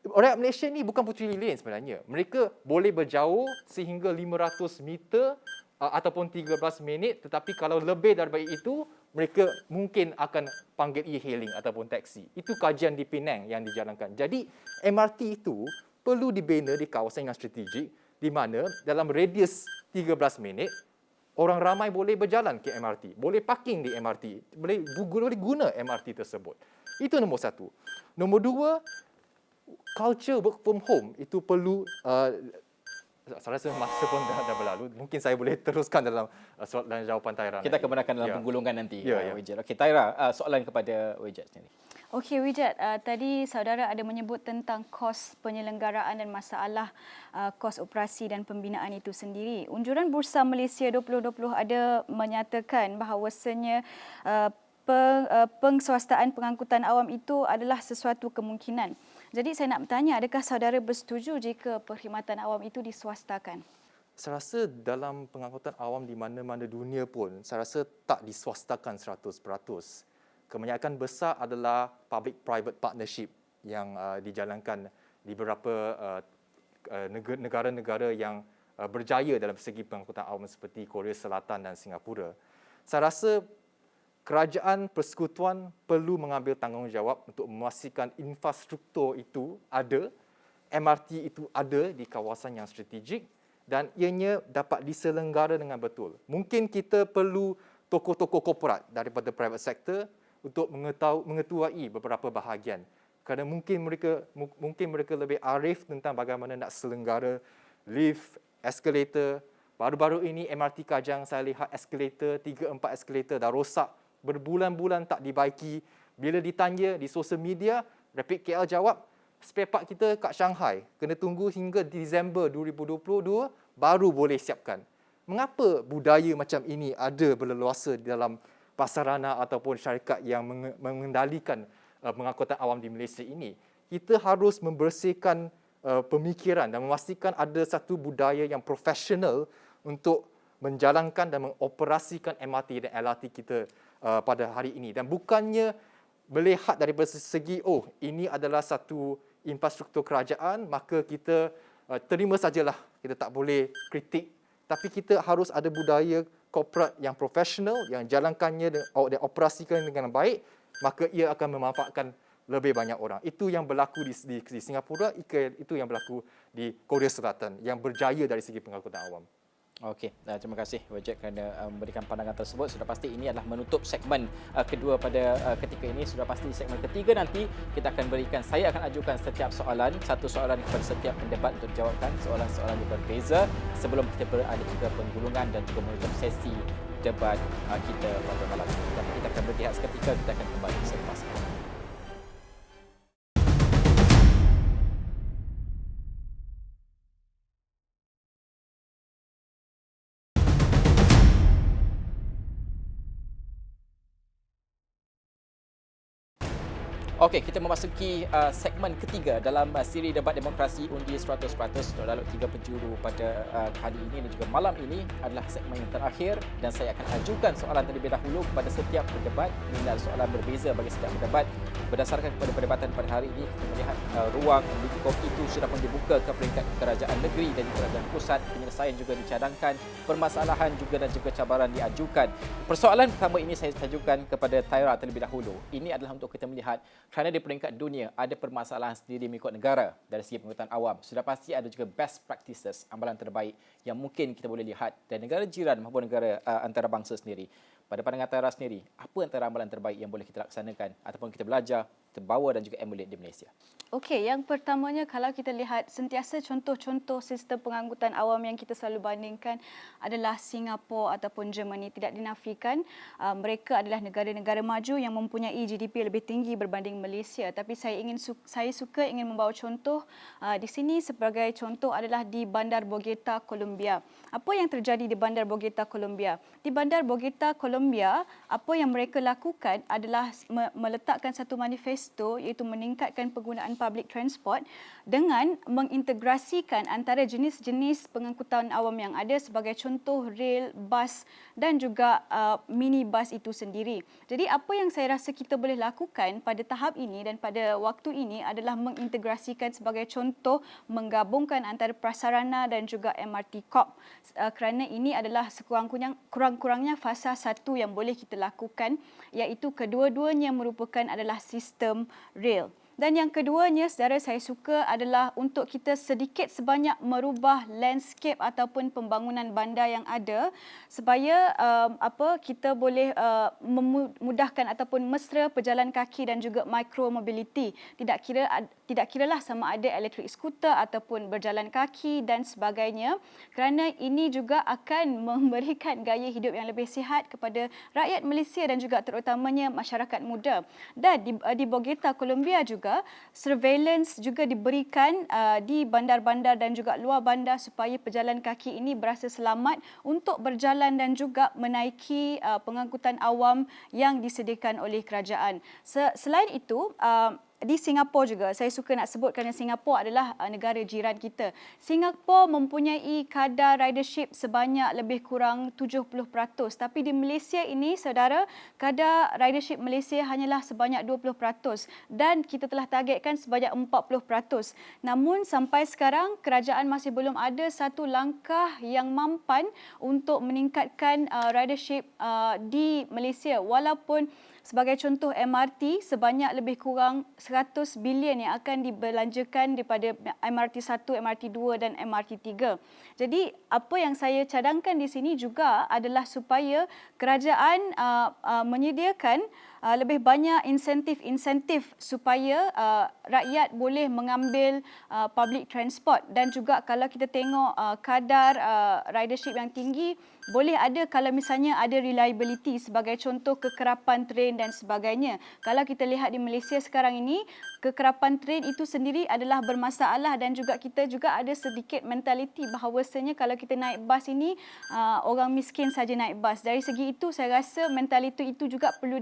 rakyat Malaysia ni bukan puteri lilin sebenarnya. Mereka boleh berjauh sehingga 500 meter ataupun 13 minit. Tetapi kalau lebih daripada itu, mereka mungkin akan panggil e-hailing ataupun taksi. Itu kajian di Penang yang dijalankan. Jadi, MRT itu perlu dibina di kawasan yang strategik, di mana dalam radius 13 minit, orang ramai boleh berjalan ke MRT, boleh parking di MRT, boleh guna MRT tersebut. Itu nombor 1. Nombor 2, culture work from home itu perlu, saya rasa masa pun dah berlalu. Mungkin saya boleh teruskan dalam soalan jawapan Taira. Kita akan benarkan dalam penggulungan nanti, Wejat. Okey, Taira, soalan kepada Wejat sendiri. Okey, Wijat, tadi saudara ada menyebut tentang kos penyelenggaraan dan masalah kos operasi dan pembinaan itu sendiri. Unjuran Bursa Malaysia 2020 ada menyatakan bahawasanya pengswastaan pengangkutan awam itu adalah sesuatu kemungkinan. Jadi saya nak bertanya, adakah saudara bersetuju jika perkhidmatan awam itu diswastakan? Saya rasa dalam pengangkutan awam di mana-mana dunia pun, saya rasa tak diswastakan 100%. kebanyakan besar adalah public-private partnership yang dijalankan di beberapa negara-negara yang berjaya dalam segi pengangkutan awam seperti Korea Selatan dan Singapura. Saya rasa kerajaan persekutuan perlu mengambil tanggungjawab untuk memastikan infrastruktur itu ada, MRT itu ada di kawasan yang strategik dan ianya dapat diselenggara dengan betul. Mungkin kita perlu tokoh-tokoh korporat daripada private sector untuk mengetuai beberapa bahagian. Kerana mungkin mereka lebih arif tentang bagaimana nak selenggara lift, eskalator. Baru-baru ini MRT Kajang saya lihat eskalator, 3-4 eskalator dah rosak, berbulan-bulan tak dibaiki. Bila ditanya di sosial media, Rapid KL jawab, spare part kita kat Shanghai, kena tunggu hingga Disember 2022 baru boleh siapkan. Mengapa budaya macam ini ada berleluasa di dalam pasarana ataupun syarikat yang mengendalikan pengangkutan awam di Malaysia ini? Kita harus membersihkan pemikiran dan memastikan ada satu budaya yang profesional untuk menjalankan dan mengoperasikan MRT dan LRT kita pada hari ini. Dan bukannya melihat daripada segi, ini adalah satu infrastruktur kerajaan, maka kita terima sajalah, kita tak boleh kritik. Tapi kita harus ada budaya korporat yang profesional, yang jalankannya dan operasikan dengan baik, maka ia akan memanfaatkan lebih banyak orang. Itu yang berlaku di Singapura, itu yang berlaku di Korea Selatan, yang berjaya dari segi pengangkutan awam. Okey, terima kasih Wajid kerana memberikan pandangan tersebut. Sudah pasti ini adalah menutup segmen kedua pada ketika ini. Sudah pasti segmen ketiga nanti kita akan berikan, saya akan ajukan setiap soalan, satu soalan kepada setiap pendebat untuk dijawabkan. Soalan-soalan yang berbeza sebelum kita berada juga penggulungan dan juga menutup sesi debat kita pada malam ini. Tapi kita akan berhenti seketika, kita akan kembali selepas ini. Okey, kita memasuki segmen ketiga dalam siri debat demokrasi undi 100% untuk dialog 3 penjuru pada kali ini dan juga malam ini adalah segmen yang terakhir dan saya akan ajukan soalan terlebih dahulu kepada setiap pendebat. Ini adalah soalan berbeza bagi setiap pendebat. Berdasarkan kepada perdebatan pada hari ini, kita melihat ruang lingkup itu sudah pun dibuka ke peringkat kerajaan negeri dan kerajaan pusat. Penyelesaian juga dicadangkan, permasalahan juga dan juga cabaran diajukan. Persoalan pertama ini saya ajukan kepada Tyra terlebih dahulu. Ini adalah untuk kita melihat kerana di peringkat dunia ada permasalahan sendiri mengikut negara dari segi pengangkutan awam. Sudah pasti ada juga best practices, amalan terbaik yang mungkin kita boleh lihat dari negara jiran maupun negara antarabangsa sendiri. Pada pandangan Tyra sendiri, apa antara amalan terbaik yang boleh kita laksanakan ataupun kita belajar, kita bawa dan juga emulate di Malaysia? Okey, yang pertamanya kalau kita lihat sentiasa contoh-contoh sistem pengangkutan awam yang kita selalu bandingkan adalah Singapura ataupun Germany. Tidak dinafikan mereka adalah negara-negara maju yang mempunyai GDP lebih tinggi berbanding Malaysia. Tapi saya suka ingin membawa contoh di sini. Sebagai contoh adalah di Bandar Bogota, Colombia. Apa yang terjadi di Bandar Bogota, Colombia? Di Bandar Bogota, Colombia, apa yang mereka lakukan adalah meletakkan satu manifesto iaitu meningkatkan penggunaan public transport dengan mengintegrasikan antara jenis-jenis pengangkutan awam yang ada sebagai contoh rel, bas dan juga minibus itu sendiri. Jadi apa yang saya rasa kita boleh lakukan pada tahap ini dan pada waktu ini adalah mengintegrasikan sebagai contoh menggabungkan antara prasarana dan juga MRT Corp. Kerana ini adalah kurang-kurangnya fasa satu yang boleh kita lakukan, iaitu kedua-duanya merupakan adalah sistem rel. Dan yang keduanya, saudara, saya suka adalah untuk kita sedikit sebanyak merubah landscape ataupun pembangunan bandar yang ada supaya kita boleh memudahkan ataupun mesra pejalan kaki dan juga micro mobility. Tidak kiralah sama ada elektrik skuter ataupun berjalan kaki dan sebagainya, kerana ini juga akan memberikan gaya hidup yang lebih sihat kepada rakyat Malaysia dan juga terutamanya masyarakat muda. Dan di Bogota, Colombia juga surveillance juga diberikan di bandar-bandar dan juga luar bandar supaya pejalan kaki ini berasa selamat untuk berjalan dan juga menaiki pengangkutan awam yang disediakan oleh kerajaan. Selain itu, di Singapura juga, saya suka nak sebut kerana Singapura adalah negara jiran kita. Singapura mempunyai kadar ridership sebanyak lebih kurang 70%. Tapi di Malaysia ini, saudara, kadar ridership Malaysia hanyalah sebanyak 20% dan kita telah targetkan sebanyak 40%. Namun sampai sekarang, kerajaan masih belum ada satu langkah yang mampan untuk meningkatkan ridership di Malaysia. Walaupun sebagai contoh MRT, sebanyak lebih kurang 100 bilion yang akan dibelanjakan daripada MRT 1, MRT 2 dan MRT 3. Jadi apa yang saya cadangkan di sini juga adalah supaya kerajaan menyediakan lebih banyak insentif supaya rakyat boleh mengambil public transport. Dan juga kalau kita tengok kadar ridership yang tinggi, boleh ada kalau misalnya ada reliability, sebagai contoh kekerapan train dan sebagainya. Kalau kita lihat di Malaysia sekarang ini, kekerapan train itu sendiri adalah bermasalah dan juga kita juga ada sedikit mentaliti bahawasanya kalau kita naik bas ini, orang miskin saja naik bas. Dari segi itu, saya rasa mentaliti itu juga perlu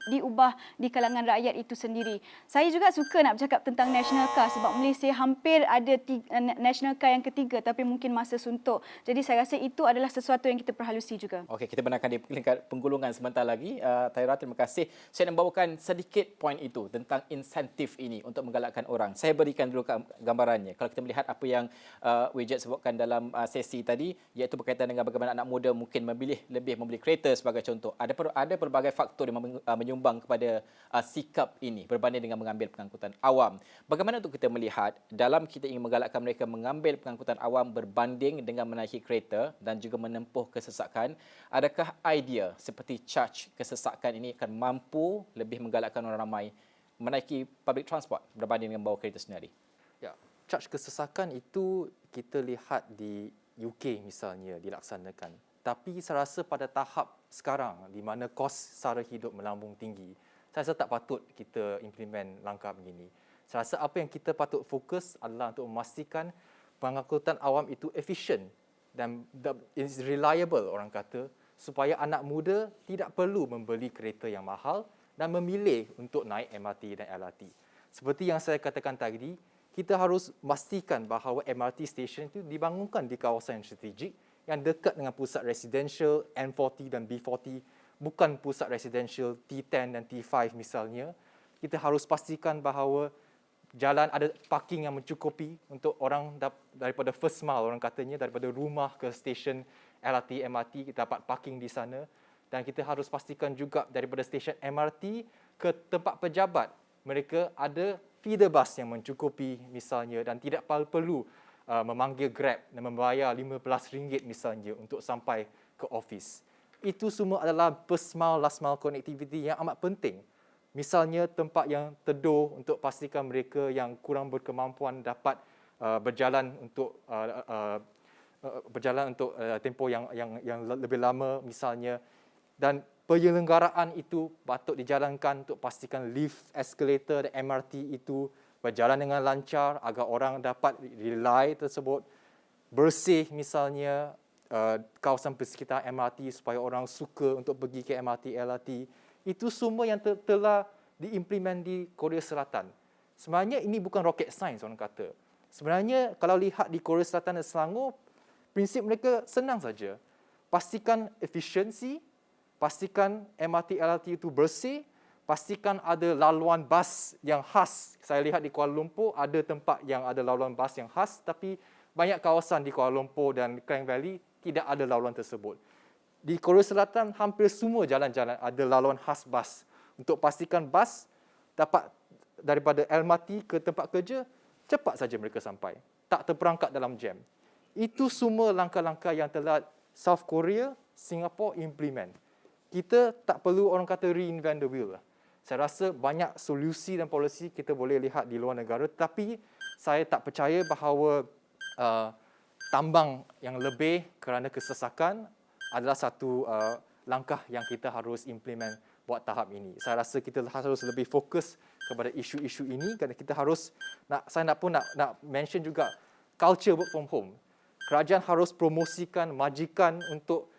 diubah di kalangan rakyat itu sendiri. Saya juga suka nak bercakap tentang national car sebab Malaysia hampir ada national car yang ketiga tapi mungkin masa suntuk. Jadi saya rasa itu adalah sesuatu yang kita perhalusi juga. Okey, kita benarkan di peringkat penggulungan sebentar lagi. Tahira, terima kasih. Saya nak bawakan sedikit poin itu tentang insentif ini untuk menggalakkan orang. Saya berikan dulu gambarannya. Kalau kita melihat apa yang Wijat sebutkan dalam sesi tadi, iaitu berkaitan dengan bagaimana anak muda mungkin lebih membeli kereta sebagai contoh. Ada pelbagai faktor yang menyumbang kepada sikap ini berbanding dengan mengambil pengangkutan awam. Bagaimana untuk kita melihat dalam kita ingin menggalakkan mereka mengambil pengangkutan awam berbanding dengan menaiki kereta dan juga menempuh kesesakan, adakah idea seperti charge kesesakan ini akan mampu lebih menggalakkan orang ramai menaiki public transport berbanding dengan bawa kereta sendiri? Ya, charge kesesakan itu kita lihat di UK misalnya dilaksanakan. Tapi saya rasa pada tahap sekarang di mana kos sara hidup melambung tinggi, saya rasa tak patut kita implement langkah begini. Saya rasa apa yang kita patut fokus adalah untuk memastikan pengangkutan awam itu efisien dan is reliable, orang kata, supaya anak muda tidak perlu membeli kereta yang mahal dan memilih untuk naik MRT dan LRT. Seperti yang saya katakan tadi, kita harus pastikan bahawa MRT station itu dibangunkan di kawasan yang strategik yang dekat dengan pusat residential N40 dan B40, bukan pusat residential T10 dan T5 misalnya. Kita harus pastikan bahawa jalan ada parking yang mencukupi untuk orang daripada first mile, orang katanya daripada rumah ke stesen LRT, MRT, kita dapat parking di sana. Dan kita harus pastikan juga daripada stesen MRT ke tempat pejabat, mereka ada feeder bus yang mencukupi misalnya dan tidak perlu memanggil Grab dan membayar RM15 misalnya untuk sampai ke office. Itu semua adalah first mile, last mile connectivity yang amat penting. Misalnya tempat yang teduh untuk pastikan mereka yang kurang berkemampuan dapat berjalan untuk tempoh yang lebih lama misalnya. Dan penyelenggaraan itu patut dijalankan untuk pastikan lift, escalator dan MRT itu berjalan dengan lancar agar orang dapat rely tersebut. Bersih misalnya kawasan persekitar MRT supaya orang suka untuk pergi ke MRT, LRT. Itu semua yang telah diimplement di Korea Selatan. Sebenarnya ini bukan rocket science, orang kata. Sebenarnya kalau lihat di Korea Selatan dan Selangor, prinsip mereka senang saja. Pastikan efisiensi, pastikan MRT, LRT itu bersih, pastikan ada laluan bas yang khas. Saya lihat di Kuala Lumpur ada tempat yang ada laluan bas yang khas, tapi banyak kawasan di Kuala Lumpur dan Klang Valley tidak ada laluan tersebut. Di Korea Selatan, hampir semua jalan-jalan ada laluan khas bas untuk pastikan bas dapat daripada LRT ke tempat kerja, cepat saja mereka sampai. Tak terperangkap dalam jam. Itu semua langkah-langkah yang telah South Korea, Singapore implement. Kita tak perlu orang kata reinvent the wheel. Saya rasa banyak solusi dan polisi kita boleh lihat di luar negara, tapi saya tak percaya bahawa tambang yang lebih kerana kesesakan adalah satu langkah yang kita harus implement buat tahap ini. Saya rasa kita harus lebih fokus kepada isu-isu ini kerana kita harus saya nak mention juga culture work from home. Kerajaan harus promosikan, majikan untuk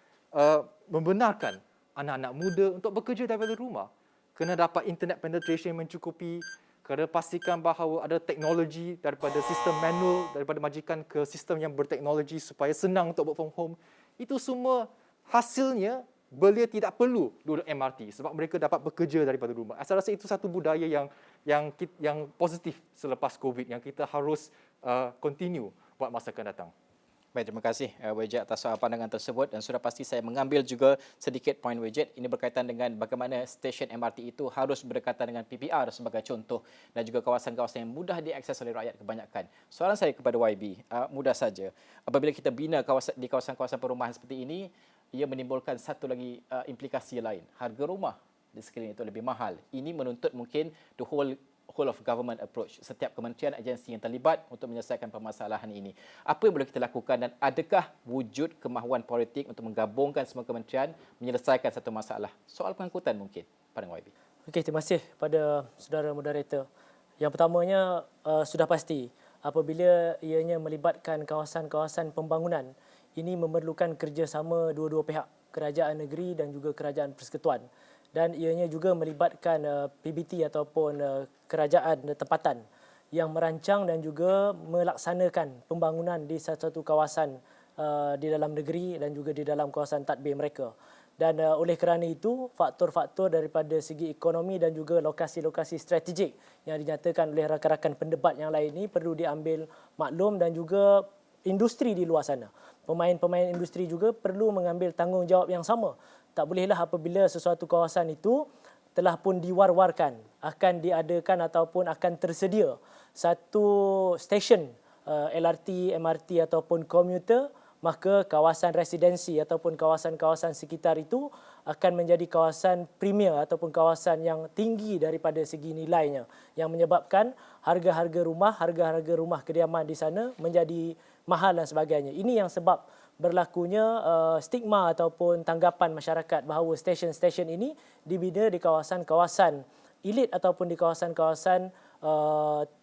membenarkan anak-anak muda untuk bekerja daripada rumah. Kena dapat internet penetration yang mencukupi, kena pastikan bahawa ada teknologi daripada sistem manual, daripada majikan ke sistem yang berteknologi supaya senang untuk work from home. Itu semua hasilnya belia tidak perlu duduk MRT sebab mereka dapat bekerja daripada rumah. Saya rasa itu satu budaya yang positif selepas COVID yang kita harus continue buat masa akan datang. Baik, terima kasih Wejat atas pandangan tersebut dan sudah pasti saya mengambil juga sedikit poin Wejat. Ini berkaitan dengan bagaimana stesen MRT itu harus berdekatan dengan PPR sebagai contoh dan juga kawasan-kawasan yang mudah diakses oleh rakyat kebanyakan. Soalan saya kepada YB, mudah saja. Apabila kita bina di kawasan-kawasan perumahan seperti ini, ia menimbulkan satu lagi implikasi lain. Harga rumah di sekeliling itu lebih mahal. Ini menuntut mungkin the whole of government approach. Setiap kementerian agensi yang terlibat untuk menyelesaikan permasalahan ini. Apa yang boleh kita lakukan dan adakah wujud kemahuan politik untuk menggabungkan semua kementerian menyelesaikan satu masalah? Soal pengangkutan mungkin, pandangan YB. Okey, terima kasih pada saudara moderator. Yang pertamanya sudah pasti apabila ianya melibatkan kawasan-kawasan pembangunan, ini memerlukan kerjasama dua-dua pihak, kerajaan negeri dan juga kerajaan persekutuan. Dan ianya juga melibatkan PBT ataupun kerajaan tempatan yang merancang dan juga melaksanakan pembangunan di satu kawasan di dalam negeri dan juga di dalam kawasan tadbir mereka. Dan oleh kerana itu, faktor-faktor daripada segi ekonomi dan juga lokasi-lokasi strategik yang dinyatakan oleh rakan-rakan pendebat yang lain ini perlu diambil maklum dan juga industri di luar sana. Pemain-pemain industri juga perlu mengambil tanggungjawab yang sama. Tak bolehlah apabila sesuatu kawasan itu telah pun diwar-warkan akan diadakan ataupun akan tersedia satu stesen LRT, MRT ataupun komuter, maka kawasan residensi ataupun kawasan-kawasan sekitar itu akan menjadi kawasan premier ataupun kawasan yang tinggi daripada segi nilainya yang menyebabkan harga-harga rumah kediaman di sana menjadi mahal dan sebagainya. Ini yang sebab berlakunya stigma ataupun tanggapan masyarakat bahawa stesen-stesen ini dibina di kawasan-kawasan elit ataupun di kawasan-kawasan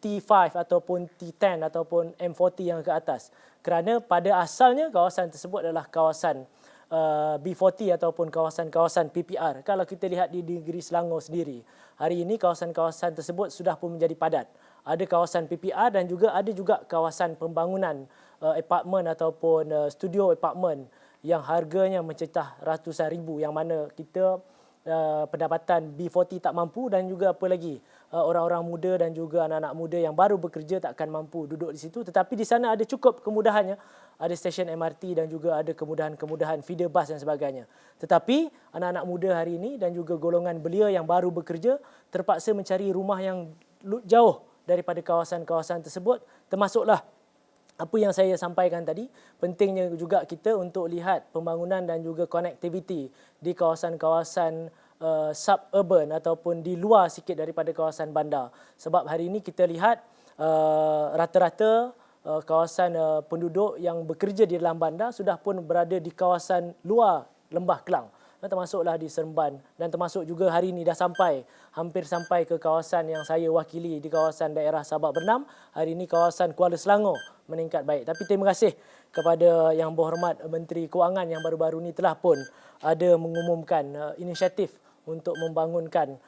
T5 ataupun T10 ataupun M40 yang ke atas. Kerana pada asalnya kawasan tersebut adalah kawasan B40 ataupun kawasan-kawasan PPR. Kalau kita lihat di negeri Selangor sendiri, hari ini kawasan-kawasan tersebut sudah pun menjadi padat. Ada kawasan PPR dan juga ada juga kawasan pembangunan apartmen ataupun studio apartmen yang harganya mencecah ratusan ribu, yang mana kita pendapatan B40 tak mampu dan juga apa lagi orang-orang muda dan juga anak-anak muda yang baru bekerja tak akan mampu duduk di situ. Tetapi di sana ada cukup kemudahannya, ada stesen MRT dan juga ada kemudahan-kemudahan feeder bus dan sebagainya. Tetapi anak-anak muda hari ini dan juga golongan belia yang baru bekerja terpaksa mencari rumah yang jauh daripada kawasan-kawasan tersebut, termasuklah apa yang saya sampaikan tadi, pentingnya juga kita untuk lihat pembangunan dan juga konektiviti di kawasan-kawasan suburban ataupun di luar sikit daripada kawasan bandar. Sebab hari ini kita lihat rata-rata kawasan penduduk yang bekerja di dalam bandar sudah pun berada di kawasan luar Lembah Kelang. Termasuklah di Seremban dan termasuk juga hari ini dah hampir sampai ke kawasan yang saya wakili di kawasan daerah Sabak Bernam. Hari ini kawasan Kuala Selangor meningkat baik. Tapi terima kasih kepada Yang Berhormat Menteri Kewangan yang baru-baru ini telah pun ada mengumumkan inisiatif untuk membangunkan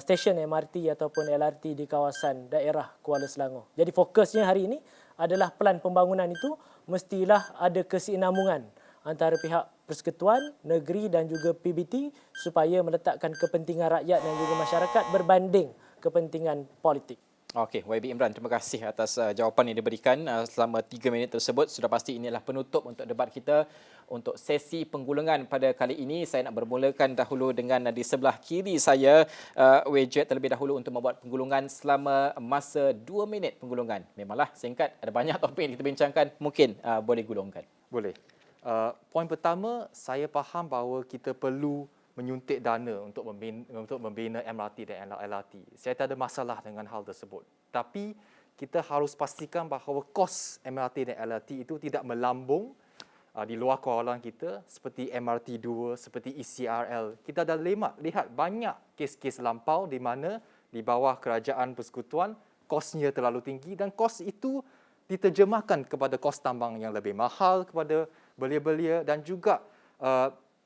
stesen MRT ataupun LRT di kawasan daerah Kuala Selangor. Jadi fokusnya hari ini adalah pelan pembangunan itu mestilah ada kesinambungan antara pihak persekutuan, negeri dan juga PBT supaya meletakkan kepentingan rakyat dan juga masyarakat berbanding kepentingan politik. Okey, YB Imran, terima kasih atas jawapan yang diberikan selama 3 minit tersebut. Sudah pasti inilah penutup untuk debat kita untuk sesi penggulungan pada kali ini. Saya nak bermulakan dahulu dengan di sebelah kiri saya, Wejat terlebih dahulu untuk membuat penggulungan selama masa 2 minit penggulungan. Memanglah singkat, ada banyak topik yang kita bincangkan, mungkin boleh gulungkan. Boleh. Poin pertama, saya faham bahawa kita perlu menyuntik dana untuk membina MRT dan LRT. Saya tak ada masalah dengan hal tersebut. Tapi kita harus pastikan bahawa kos MRT dan LRT itu tidak melambung di luar kawalan kita seperti MRT2, seperti ECRL. Kita dah lihat banyak kes-kes lampau di mana di bawah kerajaan persekutuan kosnya terlalu tinggi dan kos itu diterjemahkan kepada kos tambang yang lebih mahal kepada belia-belia dan juga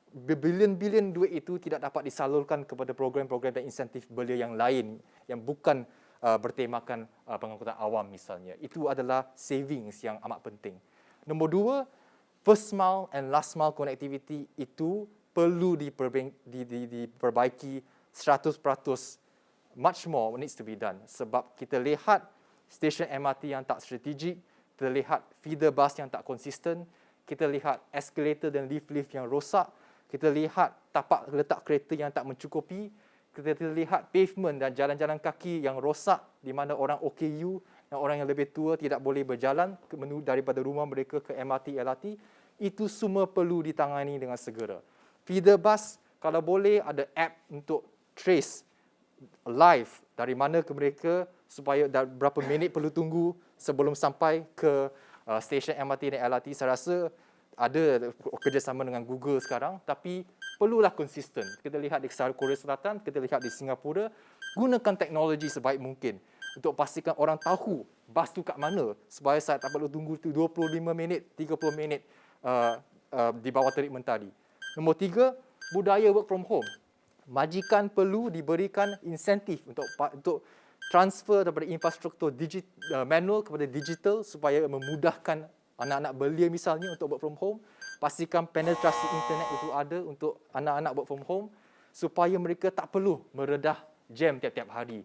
berbilion-bilion duit itu tidak dapat disalurkan kepada program-program dan insentif belia yang lain yang bukan bertemakan pengangkutan awam misalnya. Itu adalah savings yang amat penting. Nombor dua, first mile and last mile connectivity itu perlu diperbaiki 100%. Much more needs to be done. Sebab kita lihat stesen MRT yang tak strategik, kita lihat feeder bus yang tak konsisten, kita lihat escalator dan lift-lift yang rosak, kita lihat tapak letak kereta yang tak mencukupi, kita lihat pavement dan jalan-jalan kaki yang rosak di mana orang OKU dan orang yang lebih tua tidak boleh berjalan daripada rumah mereka ke MRT, LRT. Itu semua perlu ditangani dengan segera. Feeder bus, kalau boleh ada app untuk trace live dari mana ke mereka supaya berapa minit perlu tunggu sebelum sampai ke stesen MRT dan LRT. Saya rasa ada kerjasama dengan Google sekarang, tapi perlulah konsisten. Kita lihat di Korea Selatan, kita lihat di Singapura, gunakan teknologi sebaik mungkin untuk pastikan orang tahu bas tu kat mana supaya saya tak perlu tunggu 25 minit, 30 minit di bawah treatment tadi. Nombor tiga, budaya work from home. Majikan perlu diberikan insentif untuk transfer daripada infrastruktur manual kepada digital supaya memudahkan anak-anak belia misalnya untuk work from home. Pastikan penetrasi internet itu ada untuk anak-anak work from home supaya mereka tak perlu meredah jam tiap-tiap hari.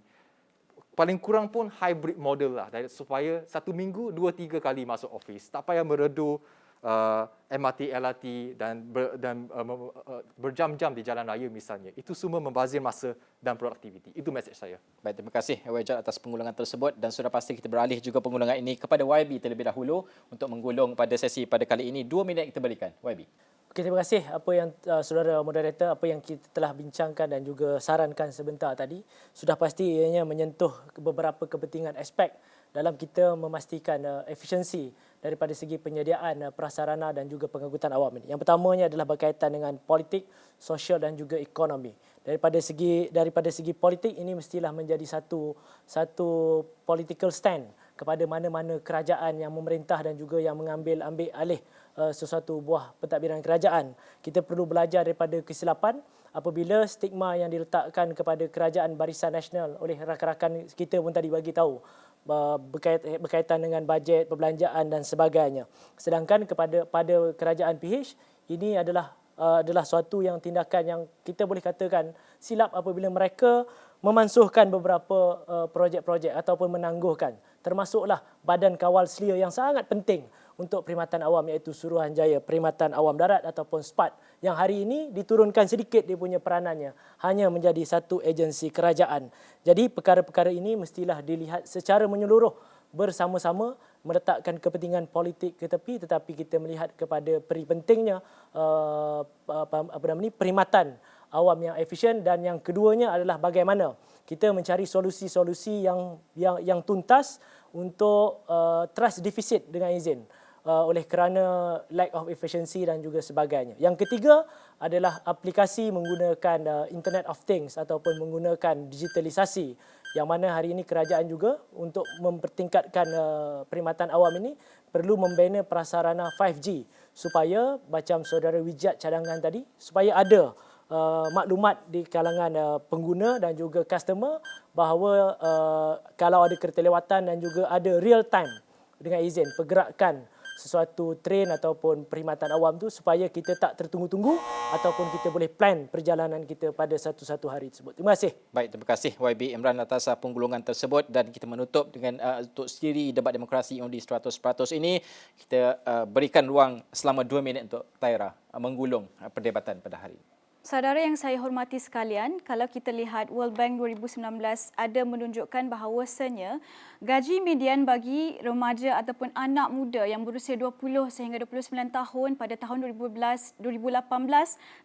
Paling kurang pun hybrid model lah, supaya satu minggu 2-3 kali masuk office. Tak payah meredu MRT, LRT dan berjam-jam di jalan raya misalnya. Itu semua membazir masa dan produktiviti. Itu mesej saya. Baik, terima kasih Wajat atas penggulungan tersebut dan sudah pasti kita beralih juga penggulungan ini kepada YB terlebih dahulu untuk menggulung pada sesi pada kali ini. 2 minit kita berikan. YB. Okey, terima kasih apa yang saudara moderator, apa yang kita telah bincangkan dan juga sarankan sebentar tadi. Sudah pasti ianya menyentuh beberapa kepentingan aspek dalam kita memastikan efisiensi daripada segi penyediaan prasarana dan juga pengangkutan awam ini. Yang pertamanya adalah berkaitan dengan politik, sosial dan juga ekonomi. Daripada segi politik ini mestilah menjadi satu political stand kepada mana-mana kerajaan yang memerintah dan juga yang ambil alih sesuatu buah pentadbiran kerajaan. Kita perlu belajar daripada kesilapan apabila stigma yang diletakkan kepada kerajaan Barisan Nasional oleh rakan-rakan kita pun tadi bagi tahu berkaitan dengan bajet, perbelanjaan dan sebagainya. Sedangkan pada kerajaan PH ini adalah suatu yang tindakan yang kita boleh katakan silap apabila mereka memansuhkan beberapa projek-projek ataupun menangguhkan, termasuklah Badan Kawal Selia yang sangat penting untuk perkhidmatan awam iaitu Suruhanjaya Perkhidmatan Awam Darat ataupun SPAD yang hari ini diturunkan sedikit dia punya peranannya hanya menjadi satu agensi kerajaan. Jadi perkara-perkara ini mestilah dilihat secara menyeluruh bersama-sama, meletakkan kepentingan politik ke tepi tetapi kita melihat kepada pentingnya perkhidmatan awam yang efisien dan yang keduanya adalah bagaimana kita mencari solusi-solusi yang tuntas untuk trust deficit dengan izin oleh kerana lack of efficiency dan juga sebagainya. Yang ketiga adalah aplikasi menggunakan Internet of Things ataupun menggunakan digitalisasi yang mana hari ini kerajaan juga untuk mempertingkatkan perkhidmatan awam ini perlu membina prasarana 5G supaya macam saudara Wijat cadangan tadi supaya ada maklumat di kalangan pengguna dan juga customer bahawa kalau ada keterlewatan dan juga ada real time dengan izin pergerakan sesuatu train ataupun perkhidmatan awam tu supaya kita tak tertunggu-tunggu ataupun kita boleh plan perjalanan kita pada satu-satu hari tersebut. Terima kasih. Baik, terima kasih YB Imran atas penggulungan tersebut dan kita menutup dengan untuk siri debat demokrasi undi 100% ini kita berikan ruang selama 2 minit untuk Taira menggulung perdebatan pada hari ini. Saudara yang saya hormati sekalian, kalau kita lihat World Bank 2019 ada menunjukkan bahawasanya gaji median bagi remaja ataupun anak muda yang berusia 20 sehingga 29 tahun pada tahun 2018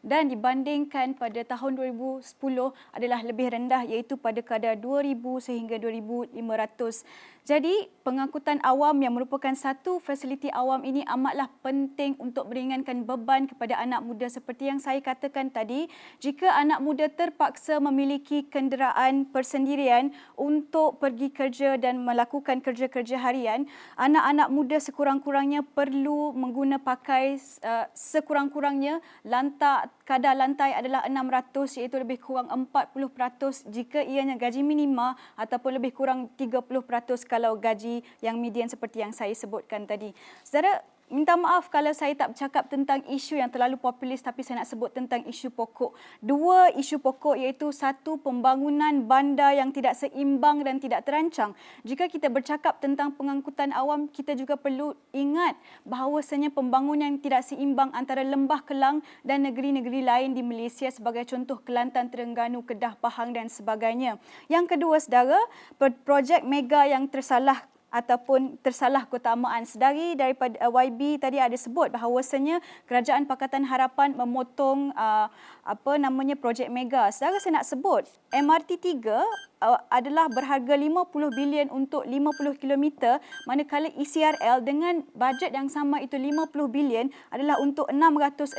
dan dibandingkan pada tahun 2010 adalah lebih rendah iaitu pada kadar 2,000 sehingga 2,500. Jadi, pengangkutan awam yang merupakan satu fasiliti awam ini amatlah penting untuk meringankan beban kepada anak muda seperti yang saya katakan tadi tadi, jika anak muda terpaksa memiliki kenderaan persendirian untuk pergi kerja dan melakukan kerja-kerja harian, anak-anak muda sekurang-kurangnya perlu pakai sekurang-kurangnya kadar lantai adalah 600, iaitu lebih kurang 40% jika ianya gaji minima ataupun lebih kurang 30% kalau gaji yang median seperti yang saya sebutkan tadi. Saudara, minta maaf kalau saya tak bercakap tentang isu yang terlalu populis, tapi saya nak sebut tentang isu pokok. Dua isu pokok, iaitu satu, pembangunan bandar yang tidak seimbang dan tidak terancang. Jika kita bercakap tentang pengangkutan awam, kita juga perlu ingat bahawasanya pembangunan yang tidak seimbang antara Lembah Kelang dan negeri-negeri lain di Malaysia, sebagai contoh Kelantan, Terengganu, Kedah, Pahang dan sebagainya. Yang kedua, saudara, projek mega yang tersalah keutamaan. Sedari daripada YB tadi ada sebut bahawasanya Kerajaan Pakatan Harapan memotong projek mega. Saudara, saya nak sebut MRT 3 adalah berharga 50 bilion untuk 50 km, manakala ECRL dengan bajet yang sama, itu 50 bilion, adalah untuk 665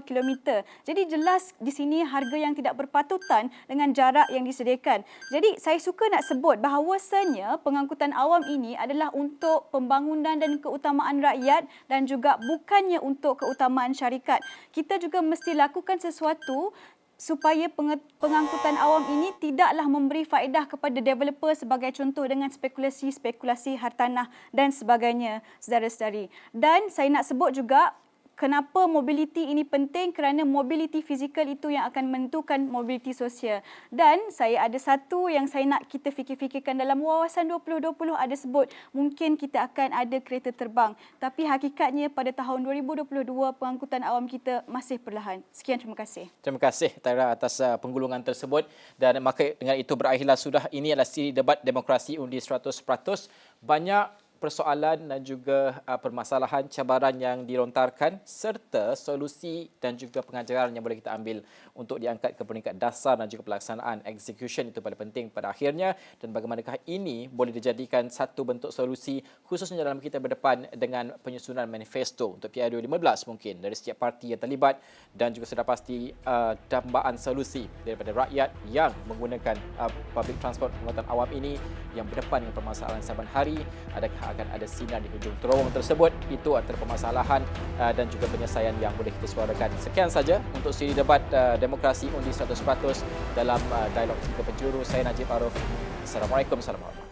km. Jadi jelas di sini harga yang tidak berpatutan dengan jarak yang disediakan. Jadi saya suka nak sebut bahawasanya pengangkutan awam ini adalah untuk pembangunan dan keutamaan rakyat dan juga bukannya untuk keutamaan syarikat. Kita juga mesti lakukan sesuatu supaya pengangkutan awam ini tidaklah memberi faedah kepada developer, sebagai contoh dengan spekulasi hartanah dan sebagainya, saudara-saudari. Dan saya nak sebut juga kenapa mobiliti ini penting, kerana mobiliti fizikal itu yang akan menentukan mobiliti sosial. Dan saya ada satu yang saya nak kita fikir-fikirkan dalam wawasan 2020, ada sebut mungkin kita akan ada kereta terbang. Tapi hakikatnya pada tahun 2022 pengangkutan awam kita masih perlahan. Sekian, terima kasih. Terima kasih Taira atas penggulungan tersebut, dan maka dengan itu berakhirlah sudah. Ini adalah siri debat demokrasi undi 100%. Banyak persoalan dan juga permasalahan, cabaran yang dilontarkan, serta solusi dan juga pengajaran yang boleh kita ambil untuk diangkat ke peringkat dasar dan juga pelaksanaan execution. Itu paling penting pada akhirnya, dan bagaimanakah ini boleh dijadikan satu bentuk solusi, khususnya dalam kita berdepan dengan penyusunan manifesto untuk PI 2015 mungkin dari setiap parti yang terlibat, dan juga sudah pasti dambaan solusi daripada rakyat yang menggunakan public transport pengangkutan awam ini yang berdepan dengan permasalahan saban hari. Adakah akan ada sinar di hujung terowong tersebut? Itu antara permasalahan dan juga penyelesaian yang boleh kita suarakan. Sekian saja untuk siri debat demokrasi undi 100% dalam Dialog 3 Penjuru. Saya Najib Arif. Assalamualaikum warahmatullahi wabarakatuh.